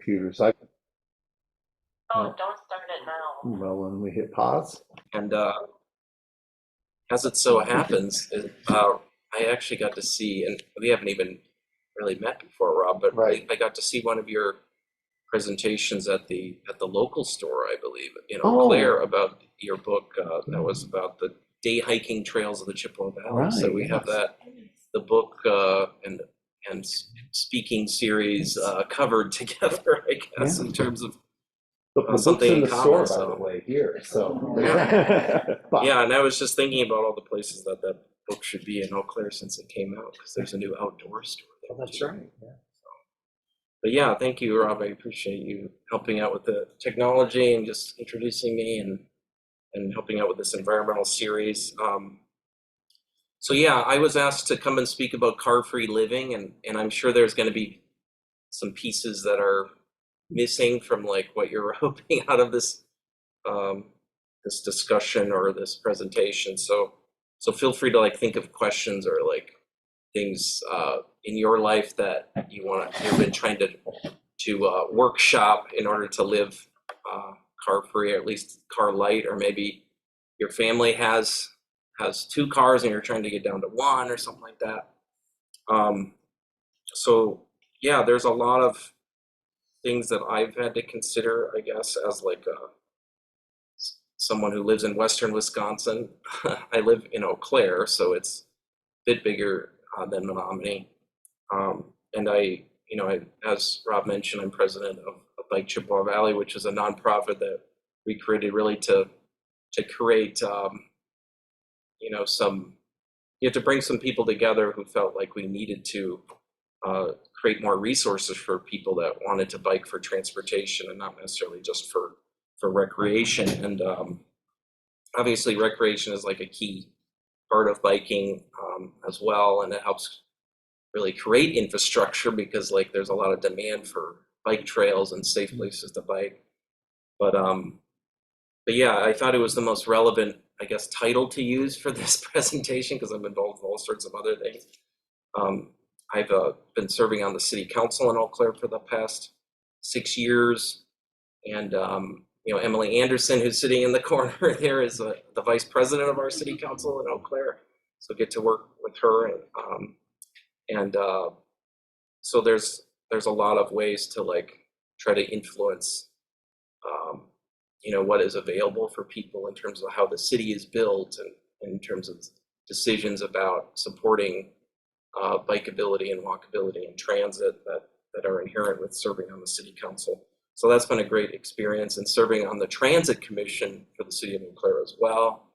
computers. I Oh, don't start it now. well, when we hit pause. And as it so happens, I actually got to see, and we haven't even really met before, Rob, but Right. I got to see one of your presentations at the local store, I believe, in Eau Oh. Claire, about your book that was about the day hiking trails of the Chippewa Valley. So Right, we have yes. the book and speaking series covered together, I guess, Yeah. in terms of The book's something in in the common. store, by So the way, here. So But- yeah, and I was just thinking about all the places that book should be in Eau Claire since it came out, because there's a new outdoor store there. Oh, that's too. right. Yeah. But yeah, thank you, Rob. I appreciate you helping out with the technology and just introducing me and helping out with this environmental series. So yeah, I was asked to come and speak about car-free living, and I'm sure there's going to be some pieces that are missing from like what you're hoping out of this this discussion or this presentation. So feel free to like think of questions or like things in your life that you've been trying to workshop in order to live car free, or at least car light, or maybe your family has two cars and you're trying to get down to one or something like that. So yeah, there's a lot of things that I've had to consider, I guess, as like someone who lives in Western Wisconsin. I live in Eau Claire, so it's a bit bigger than Menominee. And as Rob mentioned, I'm president of Bike Chippewa Valley, which is a nonprofit that we created really to create, to bring some people together who felt like we needed to create more resources for people that wanted to bike for transportation and not necessarily just for recreation. And obviously, recreation is like a key part of biking as well, and it helps really create infrastructure because like there's a lot of demand for bike trails and safe places to bike. But yeah, I thought it was the most relevant, I guess, title to use for this presentation because I'm involved in all sorts of other things. I've been serving on the city council in Eau Claire for the past 6 years, and Emily Anderson, who's sitting in the corner there, is the vice president of our city council in Eau Claire. So get to work with her, and so there's a lot of ways to like try to influence what is available for people in terms of how the city is built and in terms of decisions about supporting bikeability and walkability and transit that are inherent with serving on the city council. So that's been a great experience, and serving on the transit commission for the city of Eau Claire as well.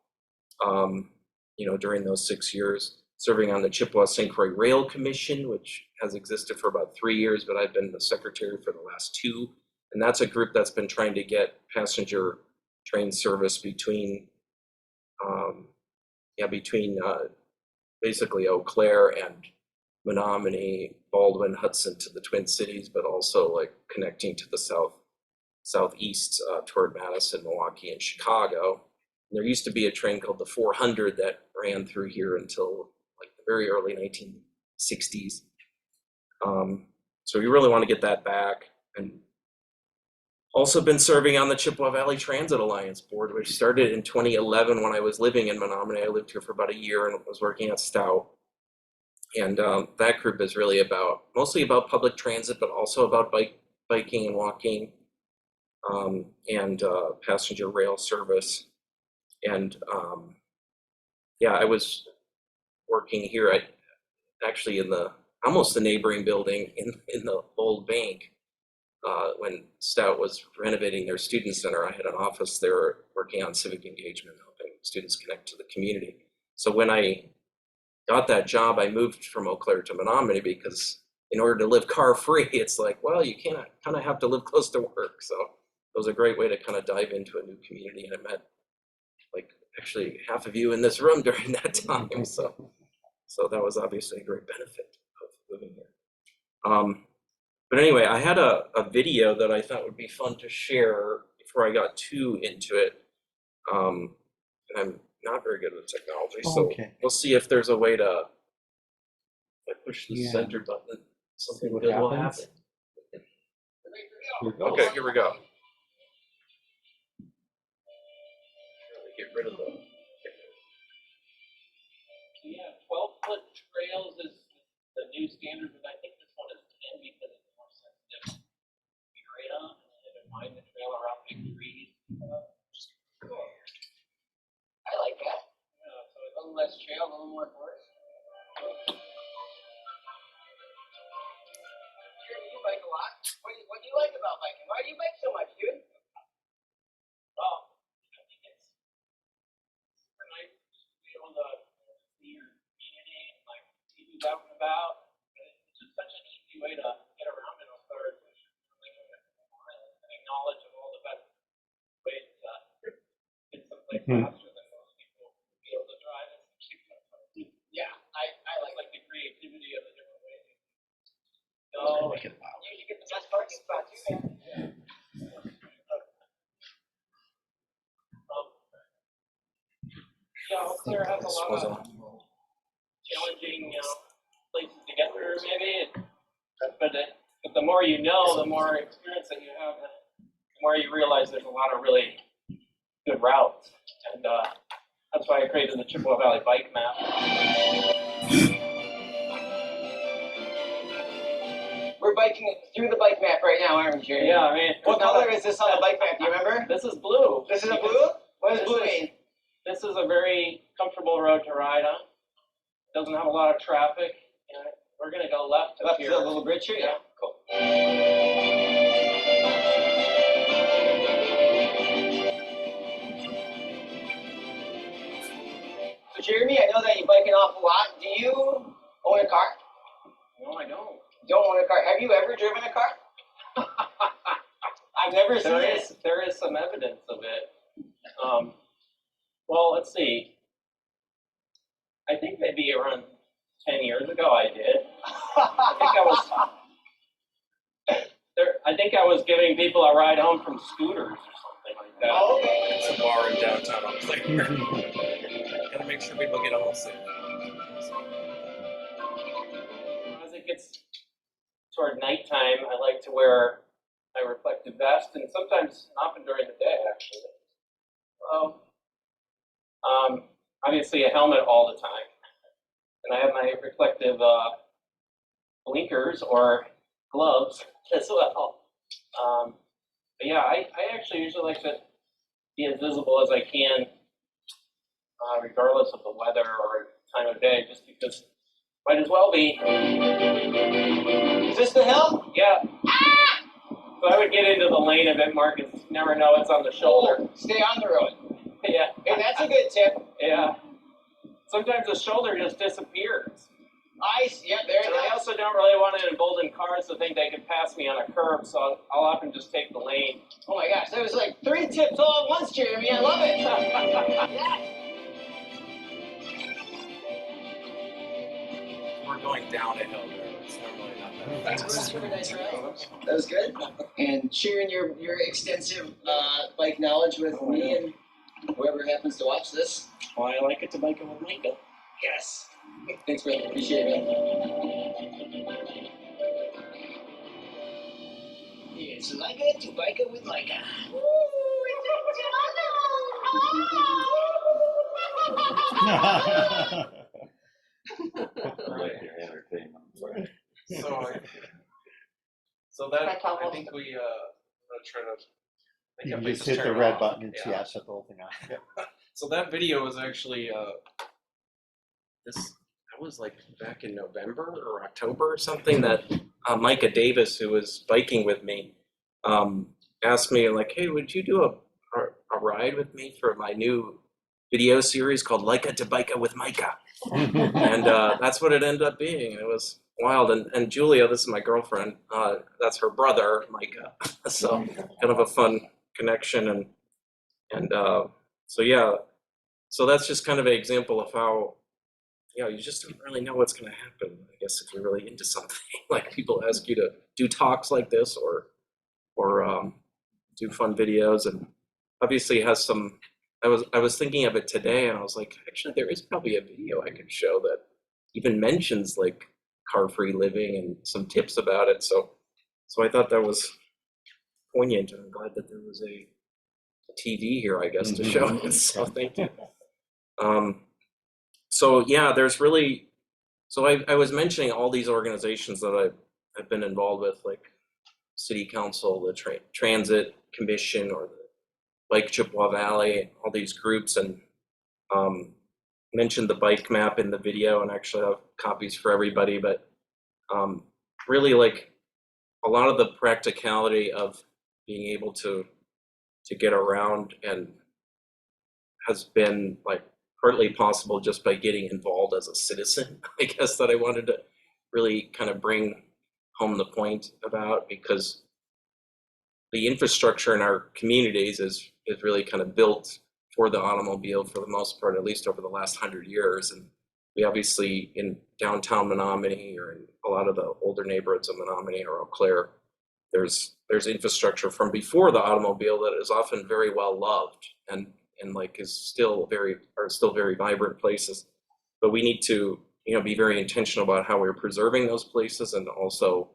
During those 6 years, serving on the Chippewa St. Croix Rail Commission, which has existed for about 3 years, but I've been the secretary for the last 2. And that's a group that's been trying to get passenger train service between basically Eau Claire and Menominee, Baldwin, Hudson to the Twin Cities, but also like connecting to the southeast toward Madison, Milwaukee, and Chicago. And there used to be a train called the 400 that ran through here until like the very early 1960s. So we really want to get that back. And also been serving on the Chippewa Valley Transit Alliance Board, which started in 2011 when I was living in Menominee. I lived here for about a year and was working at Stout. And that group is really mostly about public transit, but also about biking and walking and passenger rail service. And I was working here actually in almost the neighboring building in the old bank. When Stout was renovating their student center, I had an office there working on civic engagement, helping students connect to the community. So when I got that job, I moved from Eau Claire to Menominee because in order to live car free, it's like, well, you kind of have to live close to work. So it was a great way to kind of dive into a new community, and I met like actually half of you in this room during that time. So that was obviously a great benefit of living here. But anyway, I had a video that I thought would be fun to share before I got too into it. And I'm not very good with technology, so we'll see if there's a way to push the center button. Something good will happen. Okay, here we go. Get rid of the. Yeah, 12-foot trails is the new standard, but I think this one is 10 because it's more sensitive area. And they define the trail around big trees. I like that. So a little less trail, a little more forest. Sure, you bike a lot. What do you like about biking? Why do you bike so much, dude? Well, I think it's nice to be able to see your community and like see who's out and about. It's just such an easy way to get around in Elkhart. Having knowledge of all the best ways to get someplace faster than most people would be able to drive. Yeah, I like the creativity of the different ways. So you should get the best parking spot too, man. Yeah, Elkhart has a lot of challenging, places to get through, maybe. But the more you know, the more experience that you have, the more you realize there's a lot of really good routes. And that's why I created the Chippewa Valley bike map. We're biking through the bike map right now, aren't we, Jerry? Yeah, I mean, what color is this on the bike map? Do you remember? This is blue. This is a blue? What does blue mean? This is a very comfortable road to ride on. Doesn't have a lot of traffic. We're going to go left to here. The little bridge here? Yeah, cool. So Jeremy, I know that you bike an awful lot. Do you own a car? No, I don't. You don't own a car. Have you ever driven a car? I've never seen it. There is some evidence of it. Well, let's see. I think maybe around 10 years ago I did. I think I was giving people a ride home from scooters or something like that. Oh, okay. It's a bar in downtown Elkhart. Gotta make sure people get home safe. As it gets toward nighttime, I like to wear my reflective vest, and sometimes often during the day, actually. Obviously a helmet all the time. And I have my reflective blinkers or gloves as well. But yeah, I actually usually like to be as visible as I can, regardless of the weather or time of day, just because might as well be. Is this the hill? Yeah. Ah! So I would get into the lane a bit more because you never know what's on the shoulder. Oh, stay on the road. Yeah. Hey, that's a good tip. Yeah. Sometimes the shoulder just disappears. Yeah, there it is. I also don't really want to embolden cars to think they can pass me on a curb, so I'll often just take the lane. Oh my gosh, that was like 3 tips all at once, Jeremy. I love it. Yeah. We're going down a hill there. It's normally not that fast. Nice ride. That was good. And sharing your extensive bike knowledge with me and whoever happens to watch this. Why I like it to bike it with Micah. Yes. Thanks, brother. Appreciate it, man. It's Micah to bike it with Micah. So that I think we try to. You can just hit the red button and yeah, shut the whole thing off. Yeah. So that video was actually that was like back in November or October or something that Micah Davis, who was biking with me, asked me like, hey, would you do a ride with me for my new video series called Leica to Bike with Micah? And that's what it ended up being. It was wild. And Julia, this is my girlfriend, that's her brother, Micah. So kind of a fun connection. And so yeah, so that's just kind of an example of how, you just don't really know what's going to happen, I guess, if you're really into something. Like people ask you to do talks like this or do fun videos, and obviously it has some. I was thinking of it today, and I was like, actually, there is probably a video I could show that even mentions like car-free living and some tips about it. So I thought that was poignant, and I'm glad that there was a TV here, I guess, to show it. So thank you. So yeah, there's really, so I was mentioning all these organizations that I've been involved with, like City Council, the Transit Commission, or the Bike Chippewa Valley, all these groups, and mentioned the bike map in the video, and actually have copies for everybody. But really, like, a lot of the practicality of being able to get around and has been like partly possible just by getting involved as a citizen, I guess, that I wanted to really kind of bring home the point about, because the infrastructure in our communities is really kind of built for the automobile for the most part, at least over the last 100 years. And we obviously, in downtown Menominee or in a lot of the older neighborhoods of Menominee or Eau Claire, there's infrastructure from before the automobile that is often very well loved and like are still very vibrant places. But we need to, be very intentional about how we're preserving those places, and also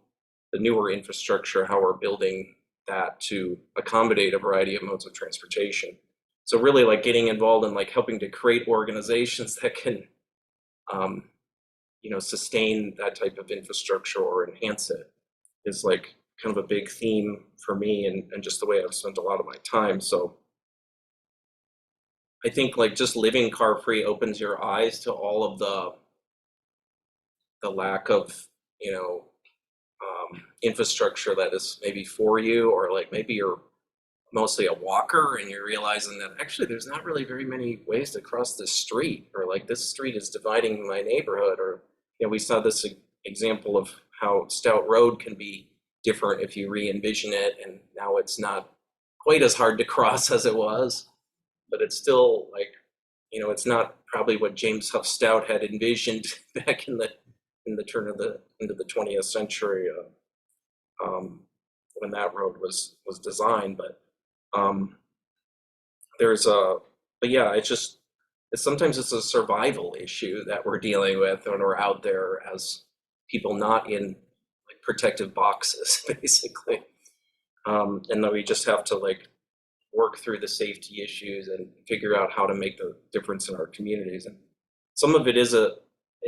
the newer infrastructure, how we're building that to accommodate a variety of modes of transportation. So really, like, getting involved in like helping to create organizations that can sustain that type of infrastructure or enhance it is like kind of a big theme for me, and just the way I've spent a lot of my time. So I think like just living car free opens your eyes to all of the lack of infrastructure that is maybe for you, or like maybe you're mostly a walker and you're realizing that actually there's not really very many ways to cross this street, or like this street is dividing my neighborhood, or we saw this example of how Stout Road can be different if you re-envision it, and now it's not quite as hard to cross as it was, but it's still like, it's not probably what James Huff Stout had envisioned back in the turn of into the 20th century, when that road was designed. But sometimes it's a survival issue that we're dealing with when we're out there as people not in like protective boxes, basically. And then we just have to like work through the safety issues and figure out how to make the difference in our communities. And some of it is an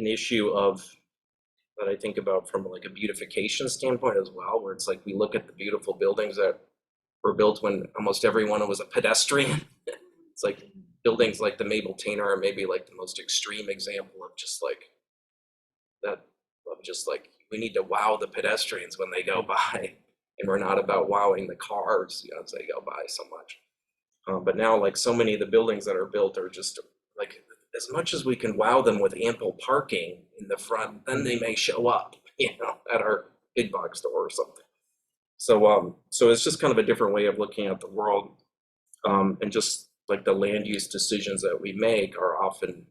issue of that I think about from like a beautification standpoint as well, where it's like we look at the beautiful buildings that were built when almost everyone was a pedestrian. It's like buildings like the Mabel Tainer are maybe like the most extreme example of just like that, of just like we need to wow the pedestrians when they go by, and we're not about wowing the cars, as they go by so much. But now, like, so many of the buildings that are built are just like, as much as we can wow them with ample parking in the front, then they may show up, at our big box store or something. So, so it's just kind of a different way of looking at the world, and just like the land use decisions that we make are often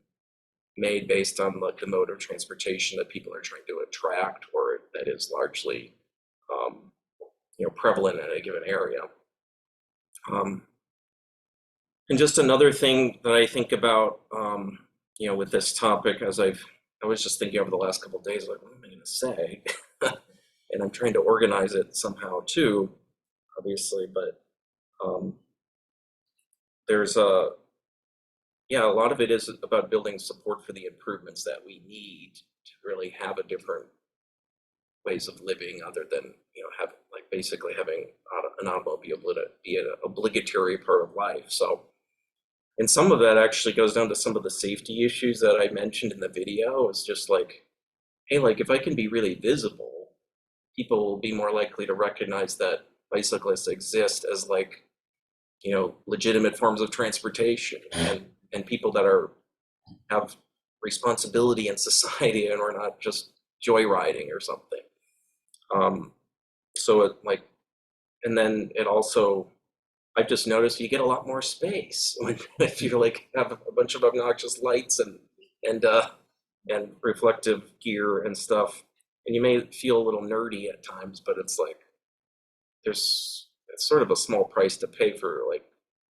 made based on like the mode of transportation that people are trying to attract, or that is largely, prevalent in a given area. And just another thing that I think about, with this topic, as I was just thinking over the last couple of days, like, what am I going to say? And I'm trying to organize it somehow too, obviously, but there's a lot of it is about building support for the improvements that we need to really have a different ways of living, other than basically having an automobile be an obligatory part of life. So, and some of that actually goes down to some of the safety issues that I mentioned in the video. It's just like, hey, like, if I can be really visible, people will be more likely to recognize that bicyclists exist as like, legitimate forms of transportation, and people that have responsibility in society, and we're not just joyriding or something. So it like, and then it also, I've just noticed you get a lot more space if you like have a bunch of obnoxious lights and reflective gear and stuff, and you may feel a little nerdy at times, but it's like it's sort of a small price to pay for like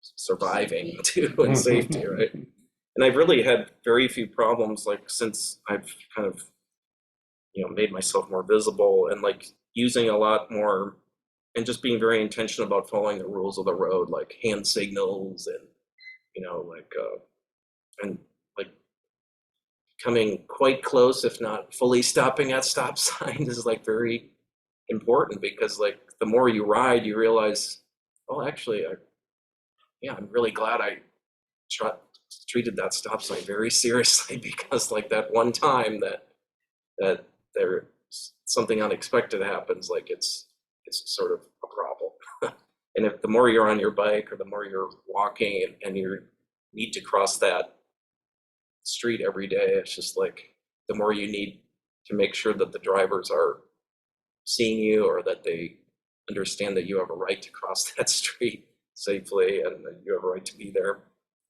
surviving too, and safety, right? And I've really had very few problems like since I've kind of made myself more visible, and like using a lot more and just being very intentional about following the rules of the road, like hand signals and, and like coming quite close, if not fully stopping at stop signs is like very important, because like the more you ride, you realize, oh, actually, I'm really glad I treated that stop sign very seriously because like that one time that there something unexpected happens, like it's sort of a problem. And if the more you're on your bike or the more you're walking and you need to cross that street every day, it's just like the more you need to make sure that the drivers are seeing you, or that they understand that you have a right to cross that street safely and that you have a right to be there.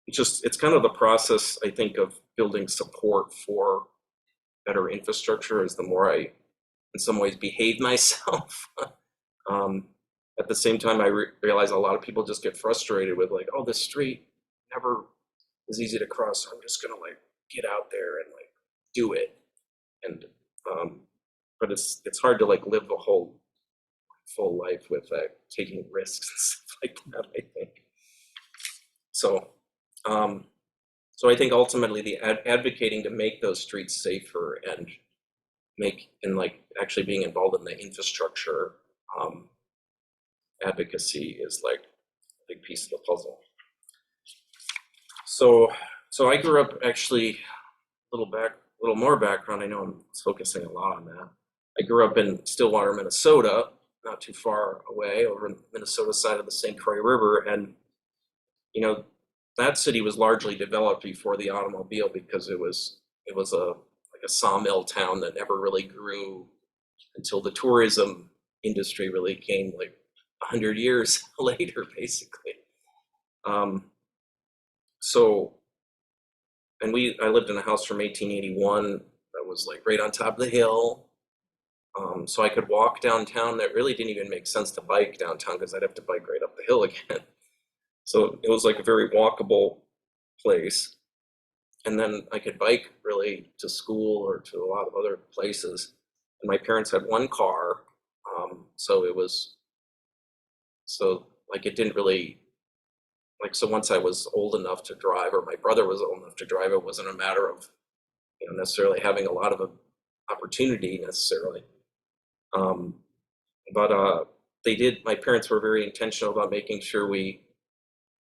It's kind of the process, I think, of building support for better infrastructure is the more I, in some ways, behave myself. At the same time, I realize a lot of people just get frustrated with like, oh, this street never is easy to cross, so I'm just gonna like get out there and like do it. And but it's hard to like live a whole full life with taking risks and stuff like that, I think. So so I think ultimately the advocating to make those streets safer and like actually being involved in the infrastructure advocacy is like a big piece of the puzzle. So I grew up actually a little more background. I know I'm focusing a lot on that. I grew up in Stillwater, Minnesota, not too far away, over in Minnesota side of the St. Croix River, and that city was largely developed before the automobile because it was a sawmill town that never really grew until the tourism industry really came like 100 years later, basically. I lived in a house from 1881 that was like right on top of the hill. So I could walk downtown. That really didn't even make sense to bike downtown because I'd have to bike right up the hill again. So it was like a very walkable place. And then I could bike really to school or to a lot of other places. And my parents had one car. It didn't really, so once I was old enough to drive, or my brother was old enough to drive, it wasn't a matter of, necessarily having a lot of opportunity necessarily. But my parents were very intentional about making sure we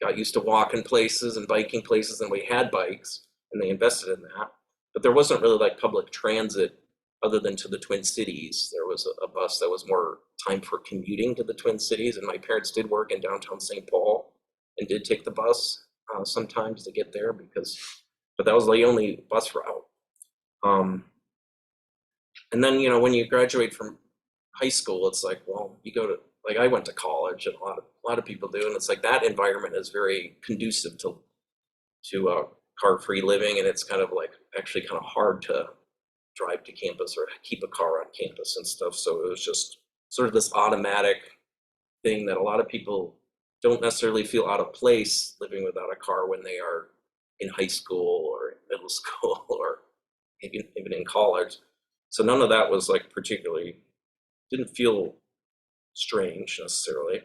got used to walking places and biking places, and we had bikes, and they invested in that. But there wasn't really like public transit other than to the Twin Cities. There was a bus that was more time for commuting to the Twin Cities, and my parents did work in downtown St. Paul and did take the bus sometimes to get there but that was the only bus route. And then, when you graduate from high school, it's like, well, you go to, like, I went to college, and a lot of people do, and it's like that environment is very conducive to car-free living, and it's kind of like actually kind of hard to drive to campus or keep a car on campus and stuff. So it was just sort of this automatic thing that a lot of people don't necessarily feel out of place living without a car when they are in high school or in middle school or even in college. So none of that was like particularly, didn't feel strange necessarily.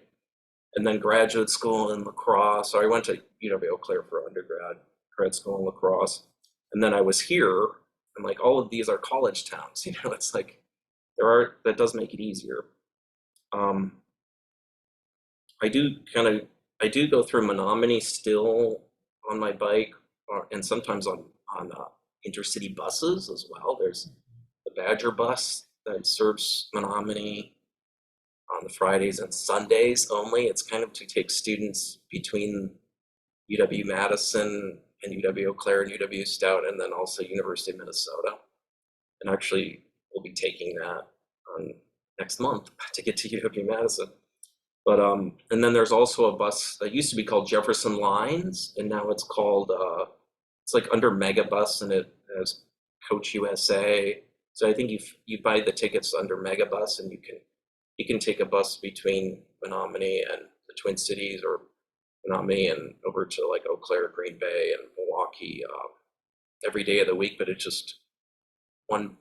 And then graduate school in La Crosse. So I went to UW-Eau Claire for grad school in La Crosse. And then I was here, and like all of these are college towns, it's like that does make it easier. I do go through Menominee still on my bike, and sometimes on intercity buses as well. There's the Badger bus that serves Menominee on the Fridays and Sundays only. It's kind of to take students between UW-Madison and UW-Eau Claire and UW-Stout, and then also University of Minnesota. And actually, we'll be taking that next month to get to UW-Madison. But and then there's also a bus that used to be called Jefferson Lines, and now it's called it's like under Megabus, and it has Coach USA. So I think you buy the tickets under Megabus, and you can take a bus between Menominee and the Twin Cities, or Menominee and over to like Eau Claire, Green Bay, and Milwaukee every day of the week. But it's just one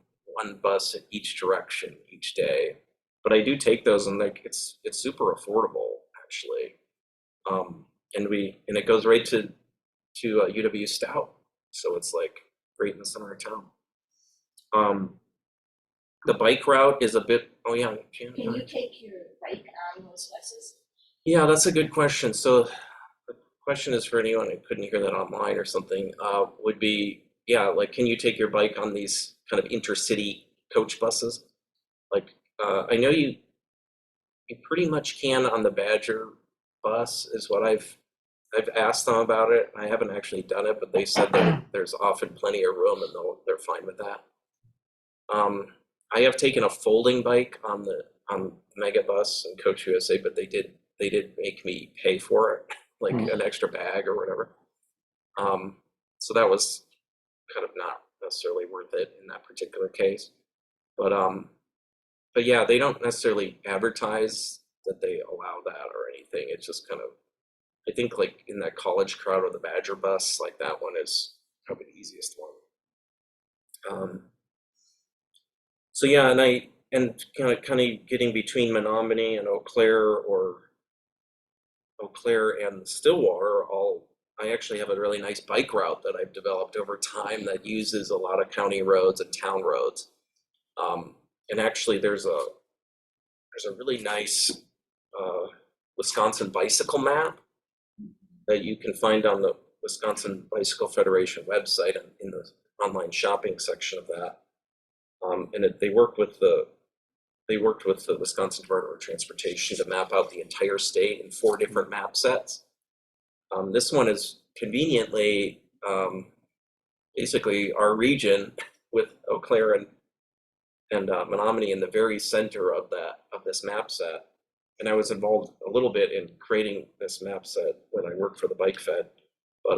bus in each direction each day. but I do take those, and like it's super affordable actually. And it goes right to UW Stout, so it's like right in the center of town. The bike route is a bit. Oh yeah, Can you take your bike on those buses? yeah, that's a good question. So the question is for anyone who couldn't hear that online or something. Would be yeah, like can you take your bike on these kind of intercity coach buses? Like I know you pretty much can on the Badger bus is what I've asked them about it. I haven't actually done it, but they said that there's often plenty of room and they're fine with that. I have taken a folding bike on Megabus and Coach USA, but they did make me pay for it, like an extra bag or whatever. So that was kind of not necessarily worth it in that particular case. But yeah, they don't necessarily advertise that they allow that or anything. It's just kind of, I think like in that college crowd or the Badger bus, like that one is probably the easiest one. So yeah, and kind of getting between Menominee and Eau Claire and Stillwater, I actually have a really nice bike route that I've developed over time that uses a lot of county roads and town roads. And actually there's a really nice Wisconsin bicycle map that you can find on the Wisconsin Bicycle Federation website in the online shopping section of that. And they worked with the Wisconsin Department of Transportation to map out the entire state in 4 different map sets. This one is conveniently basically our region with Eau Claire and Menominee in the very center of this map set. And I was involved a little bit in creating this map set when I worked for the Bike Fed, but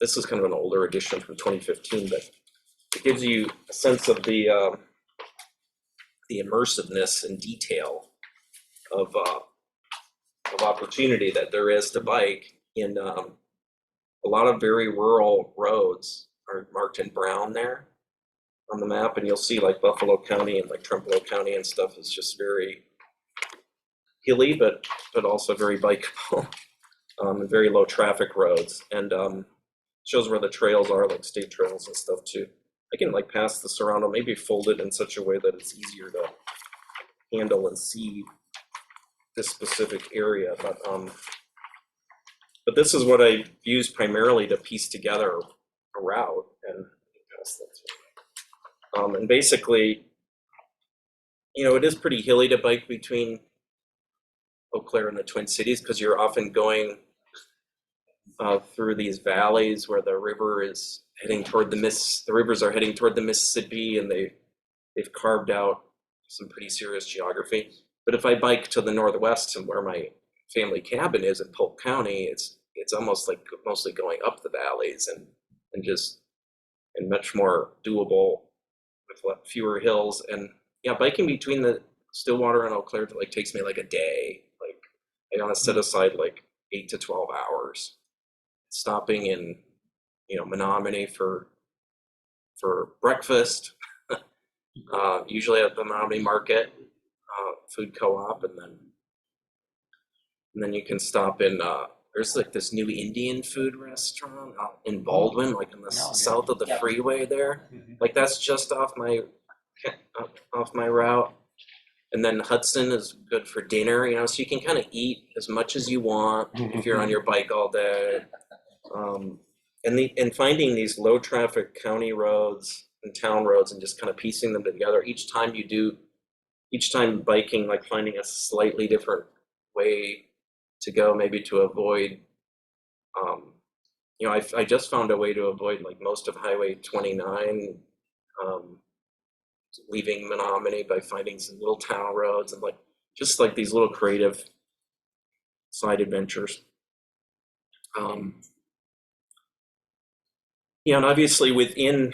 this is kind of an older edition from 2015, but it gives you a sense of the immersiveness and detail of opportunity that there is to bike in a lot of very rural roads are marked in brown there on the map, and you'll see like Buffalo County and like Trumpeter County and stuff is just very hilly, but also very bikeable, and very low traffic roads, and shows where the trails are, like state trails and stuff too. I can like pass this around or maybe fold it in such a way that it's easier to handle and see this specific area, but this is what I use primarily to piece together a route, and basically, it is pretty hilly to bike between Eau Claire and the Twin Cities because you're often going through these valleys where the river is heading toward the rivers are heading toward the Mississippi, and they've carved out some pretty serious geography. But if I bike to the northwest and where my family cabin is in Polk County, it's almost like mostly going up the valleys and much more doable with fewer hills. And yeah, biking between the Stillwater and Eau Claire like takes me like a day. Like I want to set aside like 8 to 12 hours, stopping in Menominee for breakfast, usually at the Menominee Market food co-op, and then you can stop in there's like this new Indian food restaurant in Baldwin, like in the south of the freeway there. Like that's just off my route. And then Hudson is good for dinner, so you can kind of eat as much as you want if you're on your bike all day. And finding these low traffic county roads and town roads and just kind of piecing them together each time biking, like finding a slightly different way to go, maybe to avoid, I just found a way to avoid like most of Highway 29, leaving Menominee by finding some little town roads and just like these little creative side adventures. And obviously within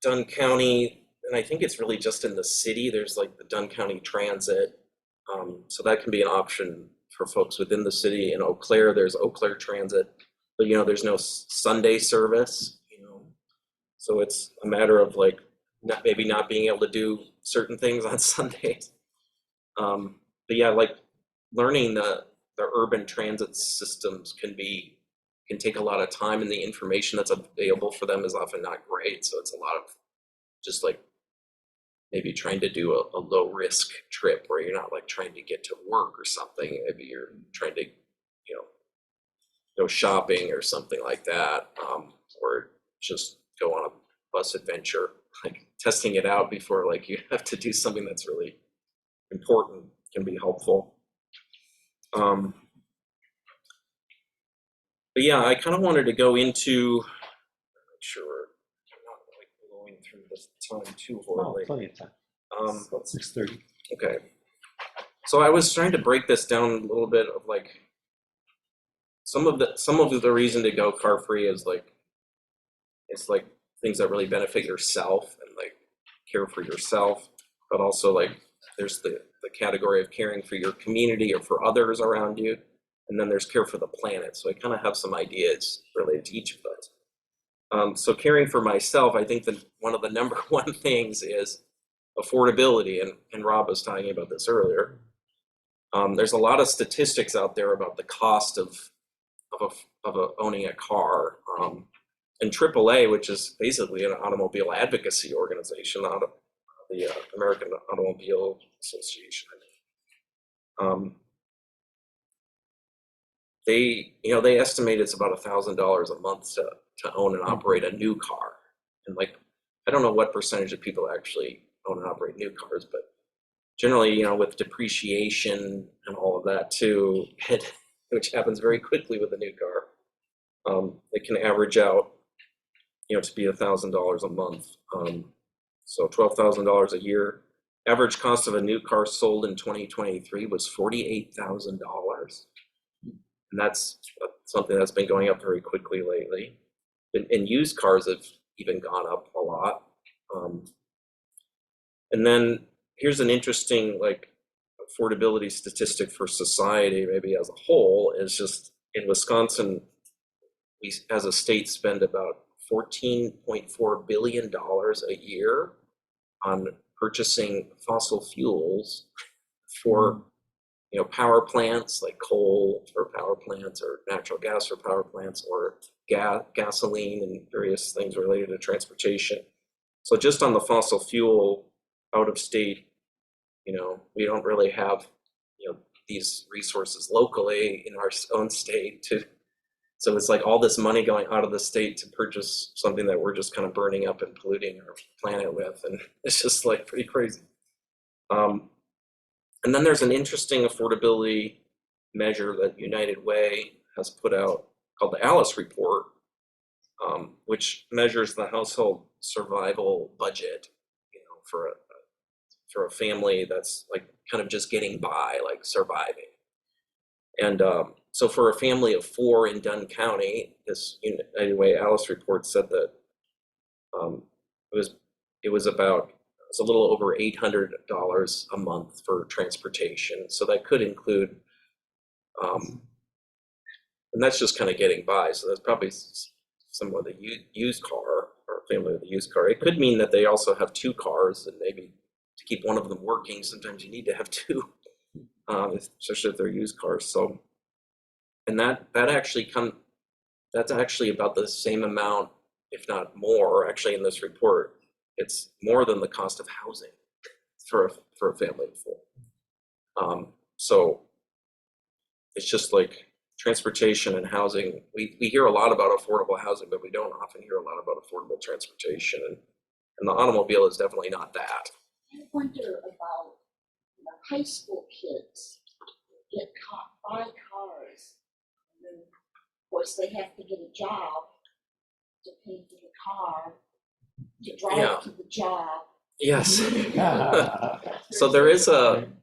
Dunn County, and I think it's really just in the city, there's like the Dunn County Transit. So that can be an option for folks within the city. In Eau Claire, there's Eau Claire Transit, but there's no Sunday service, so it's a matter of like maybe not being able to do certain things on Sundays. But yeah, like learning the urban transit systems can take a lot of time, and the information that's available for them is often not great. So it's a lot of just like maybe trying to do a low risk trip where you're not like trying to get to work or something. Maybe you're trying to, go shopping or something like that, or just go on a bus adventure. Like testing it out before like you have to do something that's really important can be helpful. But yeah, I kind of wanted to go into, make sure we're not like going through this time too horribly. Plenty of time. 6:30. Okay. So I was trying to break this down a little bit of like some of the reason to go car free is like it's like things that really benefit yourself and like care for yourself, but also like there's the category of caring for your community or for others around you, and then there's care for the planet. So I kind of have some ideas related to each of those. So caring for myself, I think that one of the number one things is affordability, and Rob was talking about this earlier. There's a lot of statistics out there about the cost of owning a car. And AAA, which is basically an automobile advocacy organization, the American Automobile Association, they estimate it's about $1,000 a month to own and operate a new car. And like, I don't know what percentage of people actually own and operate new cars, but generally, with depreciation and all of that too, which happens very quickly with a new car, it can average out, to be $1,000 a month. So $12,000 a year. Average cost of a new car sold in 2023 was $48,000. And that's something that's been going up very quickly lately. And used cars have even gone up a lot. And then here's an interesting like affordability statistic for society, maybe as a whole, is just in Wisconsin, we as a state spend about $14.4 billion a year on purchasing fossil fuels for power plants, like coal for power plants or natural gas for power plants, or gasoline and various things related to transportation. So just on the fossil fuel out of state, we don't really have these resources locally in our own state so it's like all this money going out of the state to purchase something that we're just kind of burning up and polluting our planet with, and it's just like pretty crazy. And then there's an interesting affordability measure that United Way has put out called the Alice Report, which measures the household survival budget, for a family that's like kind of just getting by, like surviving. And so for a family of 4 in Dunn County, this United Way Alice Report said that it was a little over $800 a month for transportation. So that could include, and that's just kind of getting by. So that's probably someone with a used car, or a family with a used car. It could mean that they also have 2 cars, and maybe to keep one of them working, sometimes you need to have 2, especially if they're used cars. So, and that's actually about the same amount, if not more, actually in this report. It's more than the cost of housing for a family of 4. So it's just like transportation and housing. We hear a lot about affordable housing, but we don't often hear a lot about affordable transportation, and the automobile is definitely not that. I wonder about high school kids buy cars, and then of course they have to get a job to pay for the car, to drive to the job. Yes. So there is and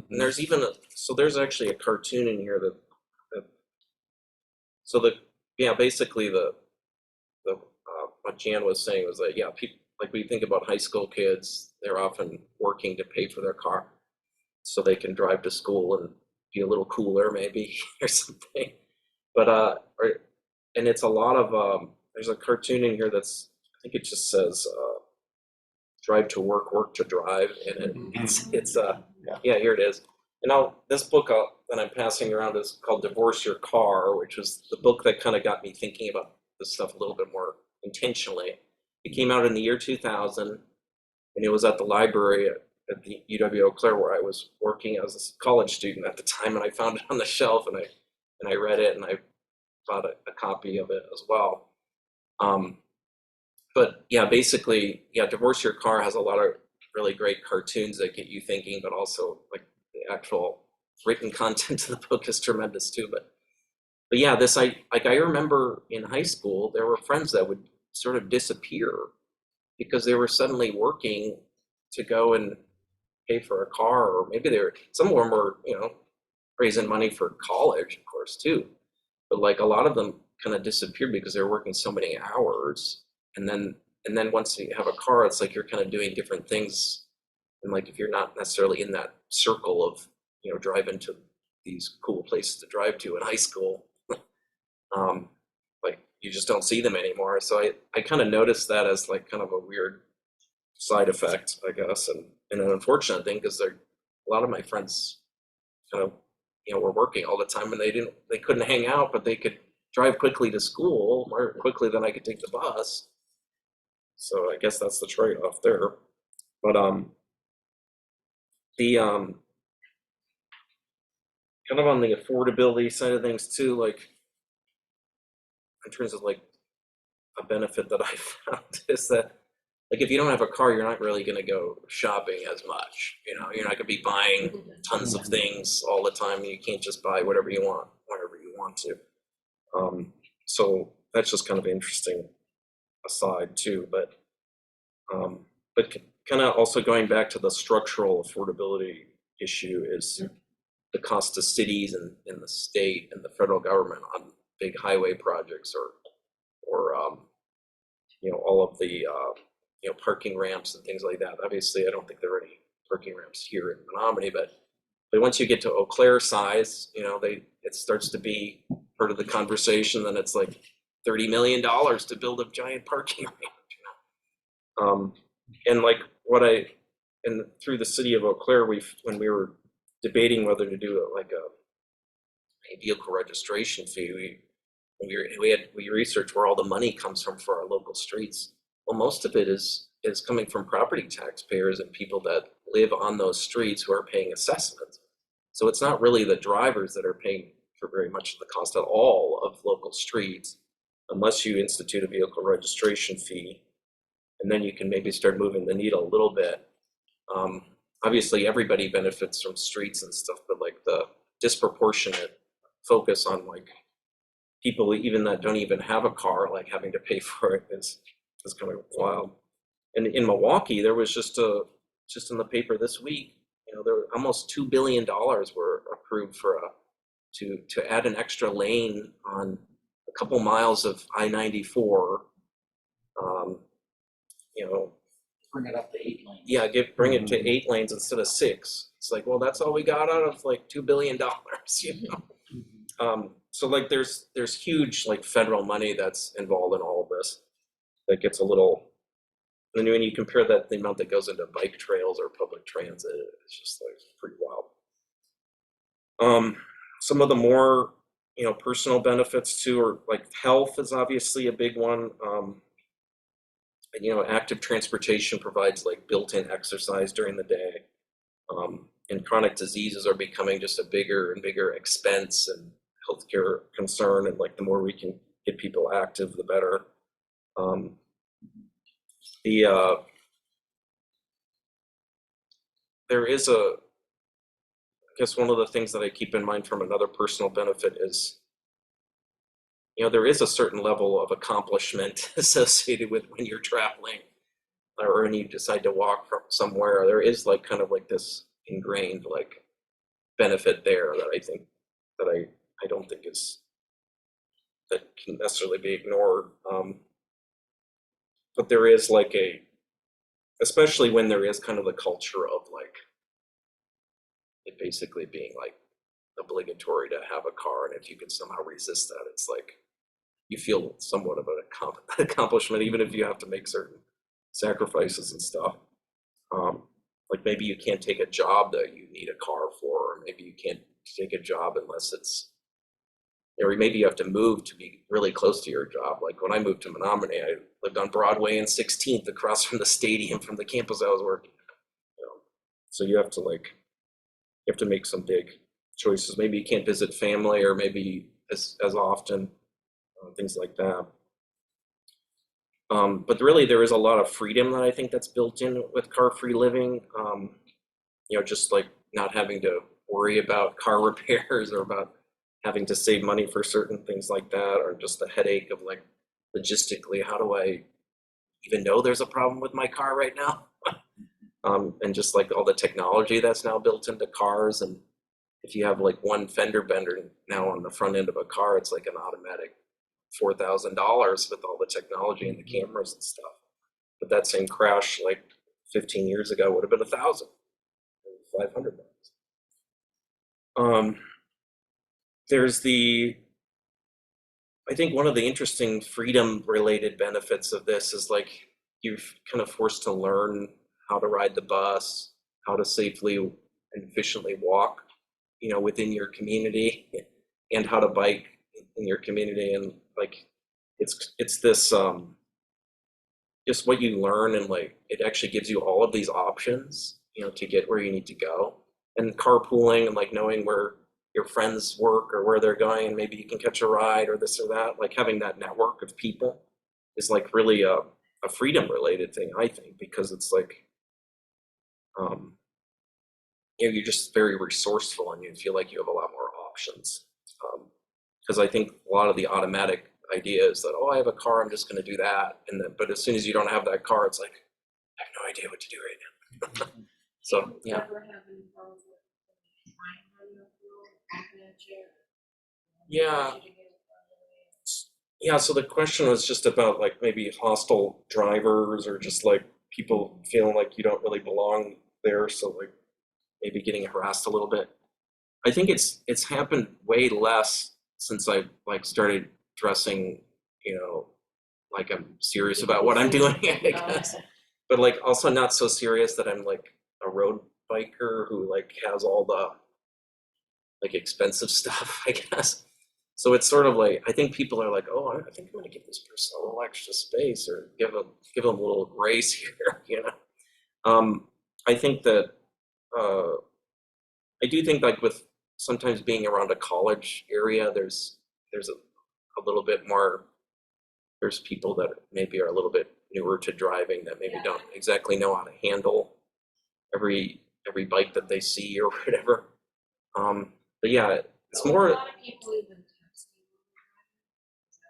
there's even there's actually a cartoon in here basically what Jan was saying was that people, like we think about high school kids, they're often working to pay for their car so they can drive to school and be a little cooler maybe or something. But and it's a lot of there's a cartoon in here that's, I think it just says drive to work, work to drive, and Yeah, here it is. And now this book that I'm passing around is called Divorce Your Car, which was the book that kind of got me thinking about this stuff a little bit more intentionally. It came out in the year 2000, and it was at the library at the UW Eau Claire where I was working as a college student at the time, and I found it on the shelf, and I read it, and I bought a copy of it as well. But yeah, basically, yeah, Divorce Your Car has a lot of really great cartoons that get you thinking, but also like the actual written content of the book is tremendous too. But yeah, I remember in high school there were friends that would sort of disappear because they were suddenly working to go and pay for a car, or maybe some of them were, raising money for college, of course, too. But like a lot of them kind of disappeared because they were working so many hours, and then once you have a car, it's like you're kind of doing different things, and like if you're not necessarily in that circle of driving to these cool places to drive to in high school, like you just don't see them anymore. So I kind of noticed that as like kind of a weird side effect, I guess, and an unfortunate thing because a lot of my friends kind of were working all the time, and they couldn't hang out, but they could drive quickly to school more quickly than I could take the bus. So I guess that's the trade-off there. But the kind of on the affordability side of things too, like in terms of like a benefit that I found is that like if you don't have a car, you're not really going to go shopping as much. You're not going to be buying tons of things all the time. You can't just buy whatever you want whenever you want to. So that's just kind of interesting aside too. But kind of also going back to the structural affordability issue is the cost to cities and in the state and the federal government on big highway projects or all of the parking ramps and things like that. Obviously, I don't think there are any parking ramps here in Menominee, but once you get to Eau Claire size, it starts to be part of the conversation. Then it's like $30 million to build a giant parking ramp. And like through the city of Eau Claire, when we were debating whether to do a vehicle registration fee, we researched where all the money comes from for our local streets. Well, most of it is coming from property taxpayers and people that live on those streets who are paying assessments. So it's not really the drivers that are paying for very much of the cost at all of local streets, unless you institute a vehicle registration fee, and then you can maybe start moving the needle a little bit. Obviously, everybody benefits from streets and stuff, but like the disproportionate focus on like people even that don't even have a car, like having to pay for it is kind of wild. And in Milwaukee, there was just in the paper this week, there were almost $2 billion were approved for to add an extra lane on a couple miles of I-94. Bring it up to 8 lanes. Yeah, bring it to 8 lanes instead of 6. It's like, well, that's all we got out of like $2 billion, So like there's huge like federal money that's involved in all of this that gets a little, and when you compare that the amount that goes into bike trails or public transit, it's just like pretty wild. Some of the more personal benefits too are like health is obviously a big one. Active transportation provides like built-in exercise during the day. And chronic diseases are becoming just a bigger and bigger expense and healthcare concern, and like the more we can get people active, the better. There is I guess one of the things that I keep in mind from another personal benefit is, there is a certain level of accomplishment associated with when you're traveling or when you decide to walk from somewhere. There is like kind of like this ingrained like benefit there that I think that I don't think that can necessarily be ignored. But there is like especially when there is kind of the culture of like it basically being like obligatory to have a car, and if you can somehow resist that, it's like you feel somewhat of an accomplishment, even if you have to make certain sacrifices and stuff. like maybe you can't take a job that you need a car for, or maybe you can't take a job unless it's, or maybe you have to move to be really close to your job. Like when I moved to Menominee, I lived on Broadway and 16th across from the stadium from the campus I was working at. You know? So you have to make some big choices. Maybe you can't visit family, or maybe as often, things like that. But really, there is a lot of freedom that I think that's built in with car-free living. You know, just like not having to worry about car repairs or about having to save money for certain things like that, or just the headache of like logistically, how do I even know there's a problem with my car right now? And just like all the technology that's now built into cars, and if you have like one fender bender now on the front end of a car, it's like an automatic $4,000 with all the technology and the cameras and stuff. But that same crash like 15 years ago would have been $1,000, $500. There's I think one of the interesting freedom related benefits of this is like you're kind of forced to learn how to ride the bus, how to safely and efficiently walk, you know, within your community, and how to bike in your community. And like it's this just what you learn, and like it actually gives you all of these options, you know, to get where you need to go. And carpooling and like knowing where your friends work or where they're going, and maybe you can catch a ride or this or that, like having that network of people is like really a freedom related thing, I think, because it's like you know, you're just very resourceful and you feel like you have a lot more options. Because I think a lot of the automatic idea is that, oh, I have a car, I'm just going to do that, and then, but as soon as you don't have that car, it's like I have no idea what to do right now. So yeah. Yeah, so the question was just about like maybe hostile drivers, or just like people feeling like you don't really belong there, so like maybe getting harassed a little bit. I think it's happened way less since I like started dressing, you know, like I'm serious about what I'm doing, I guess. But like also not so serious that I'm like a road biker who like has all the like expensive stuff, I guess. So it's sort of like I think people are like, oh, I think I'm gonna give this person a little extra space, or give them a little grace here, you know. I think that I do think like with sometimes being around a college area, there's a little bit more. There's people that maybe are a little bit newer to driving that maybe don't exactly know how to handle every bike that they see or whatever. But yeah, it's more. A lot of people even text me.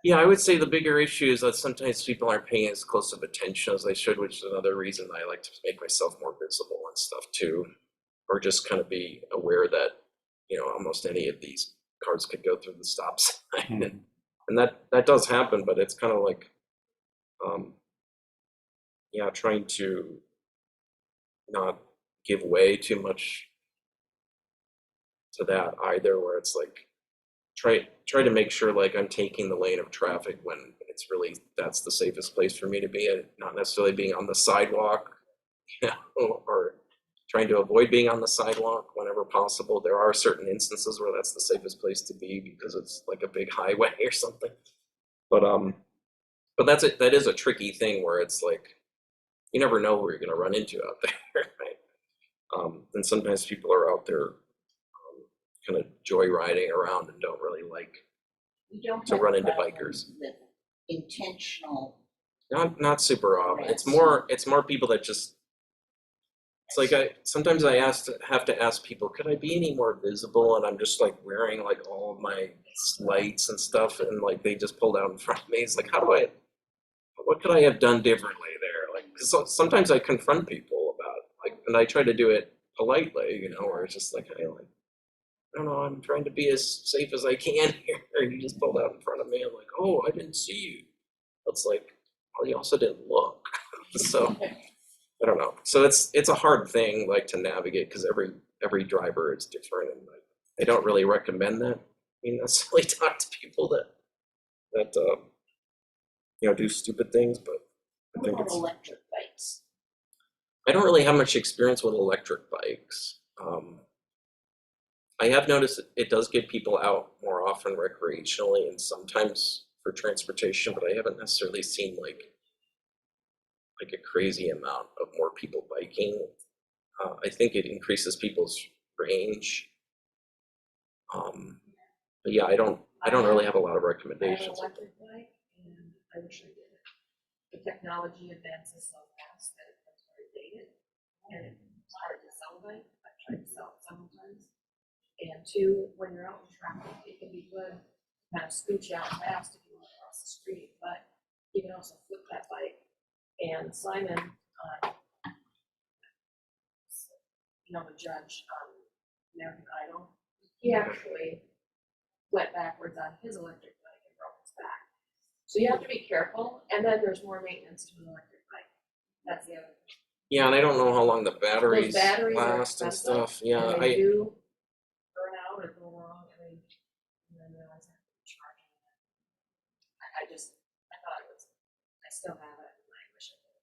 Yeah, I would say the bigger issue is that sometimes people aren't paying as close of attention as they should, which is another reason I like to make myself more visible and stuff too, or just kind of be aware that, you know, almost any of these cars could go through the stop sign, and that does happen, but it's kind of like, yeah, trying to not give way too much to that either, where it's like try to make sure like I'm taking the lane of traffic when it's really that's the safest place for me to be, and not necessarily being on the sidewalk, you know, or trying to avoid being on the sidewalk whenever possible. There are certain instances where that's the safest place to be because it's like a big highway or something. But that is a tricky thing where it's like you never know who you're going to run into out there, right? And sometimes people are out there kind of joyriding around and don't really like to run into bikers. With intentional. Not super often. It's more people that just. It's like sometimes I have to ask people, could I be any more visible? And I'm just like wearing like all of my lights and stuff, and like they just pulled out in front of me. It's like, what could I have done differently there? Like, cause sometimes I confront people about like, and I try to do it politely, you know, where it's just like, I don't know, I'm trying to be as safe as I can here. And you just pulled out in front of me. I'm like, oh, I didn't see you. It's like, well, you also didn't look. So I don't know. So it's a hard thing like to navigate because every driver is different, and like, I don't really recommend that. I mean, necessarily talk to people that you know, do stupid things, but I think it's electric bikes. I don't really have much experience with electric bikes. I have noticed it does get people out more often recreationally and sometimes for transportation, but I haven't necessarily seen like a crazy amount of more people biking. I think it increases people's range. But yeah, I don't really have a lot of I have an recommendations. electric bike and I wish I did it. The technology advances so fast that it's very dated and it's hard to sell a bike. I've tried to sell it several times. And two, when you're out in traffic, it can be good, to kind of scooch you out fast if you want to cross the street, but you can also flip that bike. And Simon, the judge on American Idol, he actually went backwards on his electric bike and broke his back. So you have to be careful, and then there's more maintenance to an electric bike. That's the other thing. Yeah, and I don't know how long the batteries Those batteries are last and expensive, stuff. Yeah, and they do burn out or go wrong, and then realize I have to charge it. I thought it was, I still have it, and I wish I did.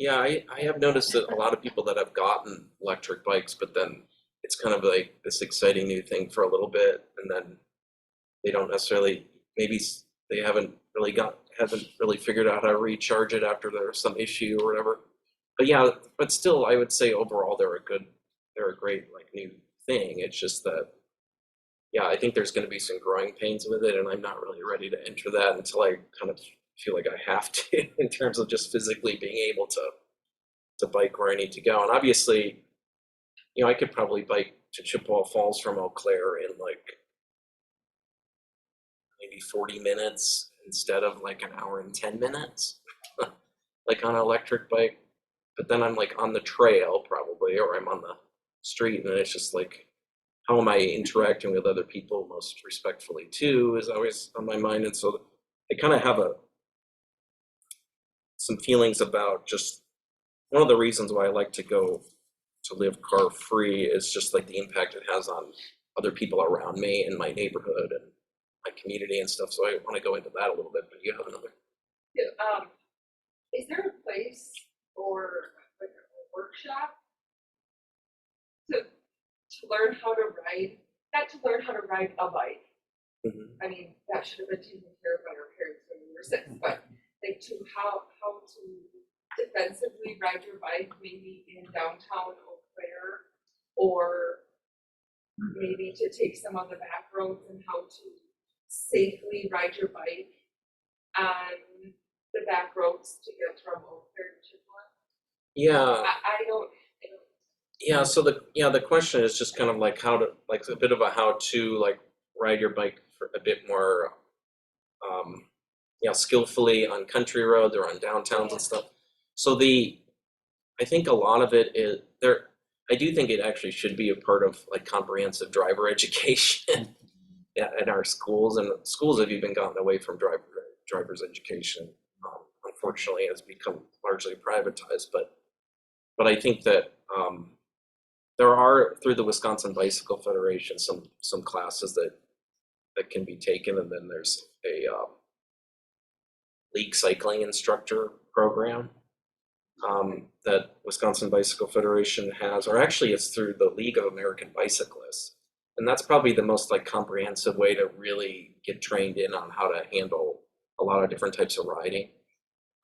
yeah, I have noticed that a lot of people that have gotten electric bikes, but then it's kind of like this exciting new thing for a little bit, and then they don't necessarily, maybe they haven't really figured out how to recharge it after there's some issue or whatever. But yeah, but still, I would say overall they're a great like new thing. It's just that, yeah, I think there's going to be some growing pains with it, and I'm not really ready to enter that until I kind of feel like I have to in terms of just physically being able to bike where I need to go. And obviously, I could probably bike to Chippewa Falls from Eau Claire in like maybe 40 minutes instead of like an hour and 10 minutes, like on an electric bike. But then I'm like on the trail probably, or I'm on the street, and it's just like, how am I interacting with other people most respectfully too is always on my mind. And so I kind of have some feelings about just one of the reasons why I like to live car free is just like the impact it has on other people around me in my neighborhood and my community and stuff. So I want to go into that a little bit, but you have another. Yeah, is there a place or like a workshop to learn how to ride, not to learn how to ride a bike? Mhm. I mean, that should have been taken care of by our parents when we were 6, but like to how to defensively ride your bike, maybe in downtown Eau Claire, or maybe to take some of the back roads and how to safely ride your bike on the back roads to get from Eau Claire to Chippewa. Yeah, I don't. yeah. So the question is just kind of like how to, like a bit of a how to like ride your bike for a bit more, skillfully on country roads or on downtowns and stuff. So I think a lot of it is there. I do think it actually should be a part of like comprehensive driver education in our schools, and schools have even gotten away from driver's education. Unfortunately, has become largely privatized. But I think that there are, through the Wisconsin Bicycle Federation, some classes that can be taken, and then there's a league cycling instructor program that Wisconsin Bicycle Federation has, or actually it's through the League of American Bicyclists. And that's probably the most like comprehensive way to really get trained in on how to handle a lot of different types of riding.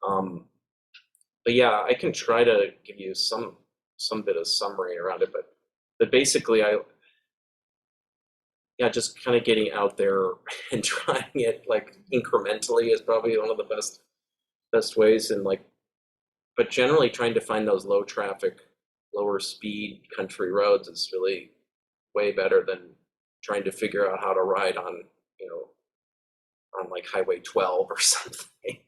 But yeah, I can try to give you some bit of summary around it, but basically just kind of getting out there and trying it like incrementally is probably one of the best ways, and like, but generally trying to find those low traffic, lower speed country roads is really way better than trying to figure out how to ride on like Highway 12 or something.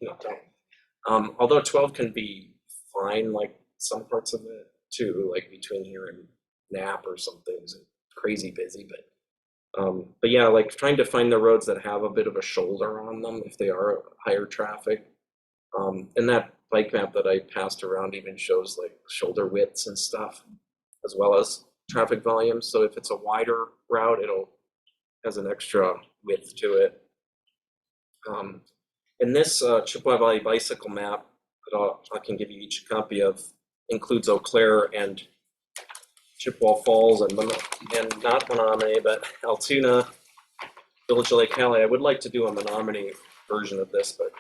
Although 12 can be fine, like some parts of it too, like between here and Knapp or something is crazy busy, but yeah, like trying to find the roads that have a bit of a shoulder on them if they are higher traffic. And that bike map that I passed around even shows like shoulder widths and stuff, as well as traffic volume. So if it's a wider route, has an extra width to it. In this Chippewa Valley bicycle map that I can give you each a copy of, includes Eau Claire and Chippewa Falls and not Menominee, but Altoona, Village of Lake Hallie. I would like to do a Menominee version of this, but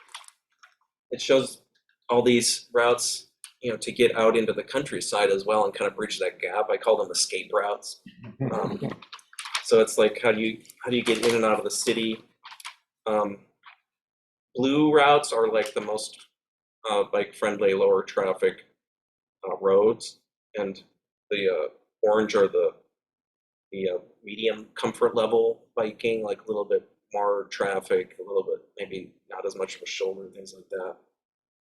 it shows all these routes, you know, to get out into the countryside as well and kind of bridge that gap. I call them escape routes. So it's like, how do you get in and out of the city? Blue routes are like the most bike friendly, lower traffic roads, and the orange are the medium comfort level biking, like a little bit more traffic, a little bit maybe not as much of a shoulder, things like that.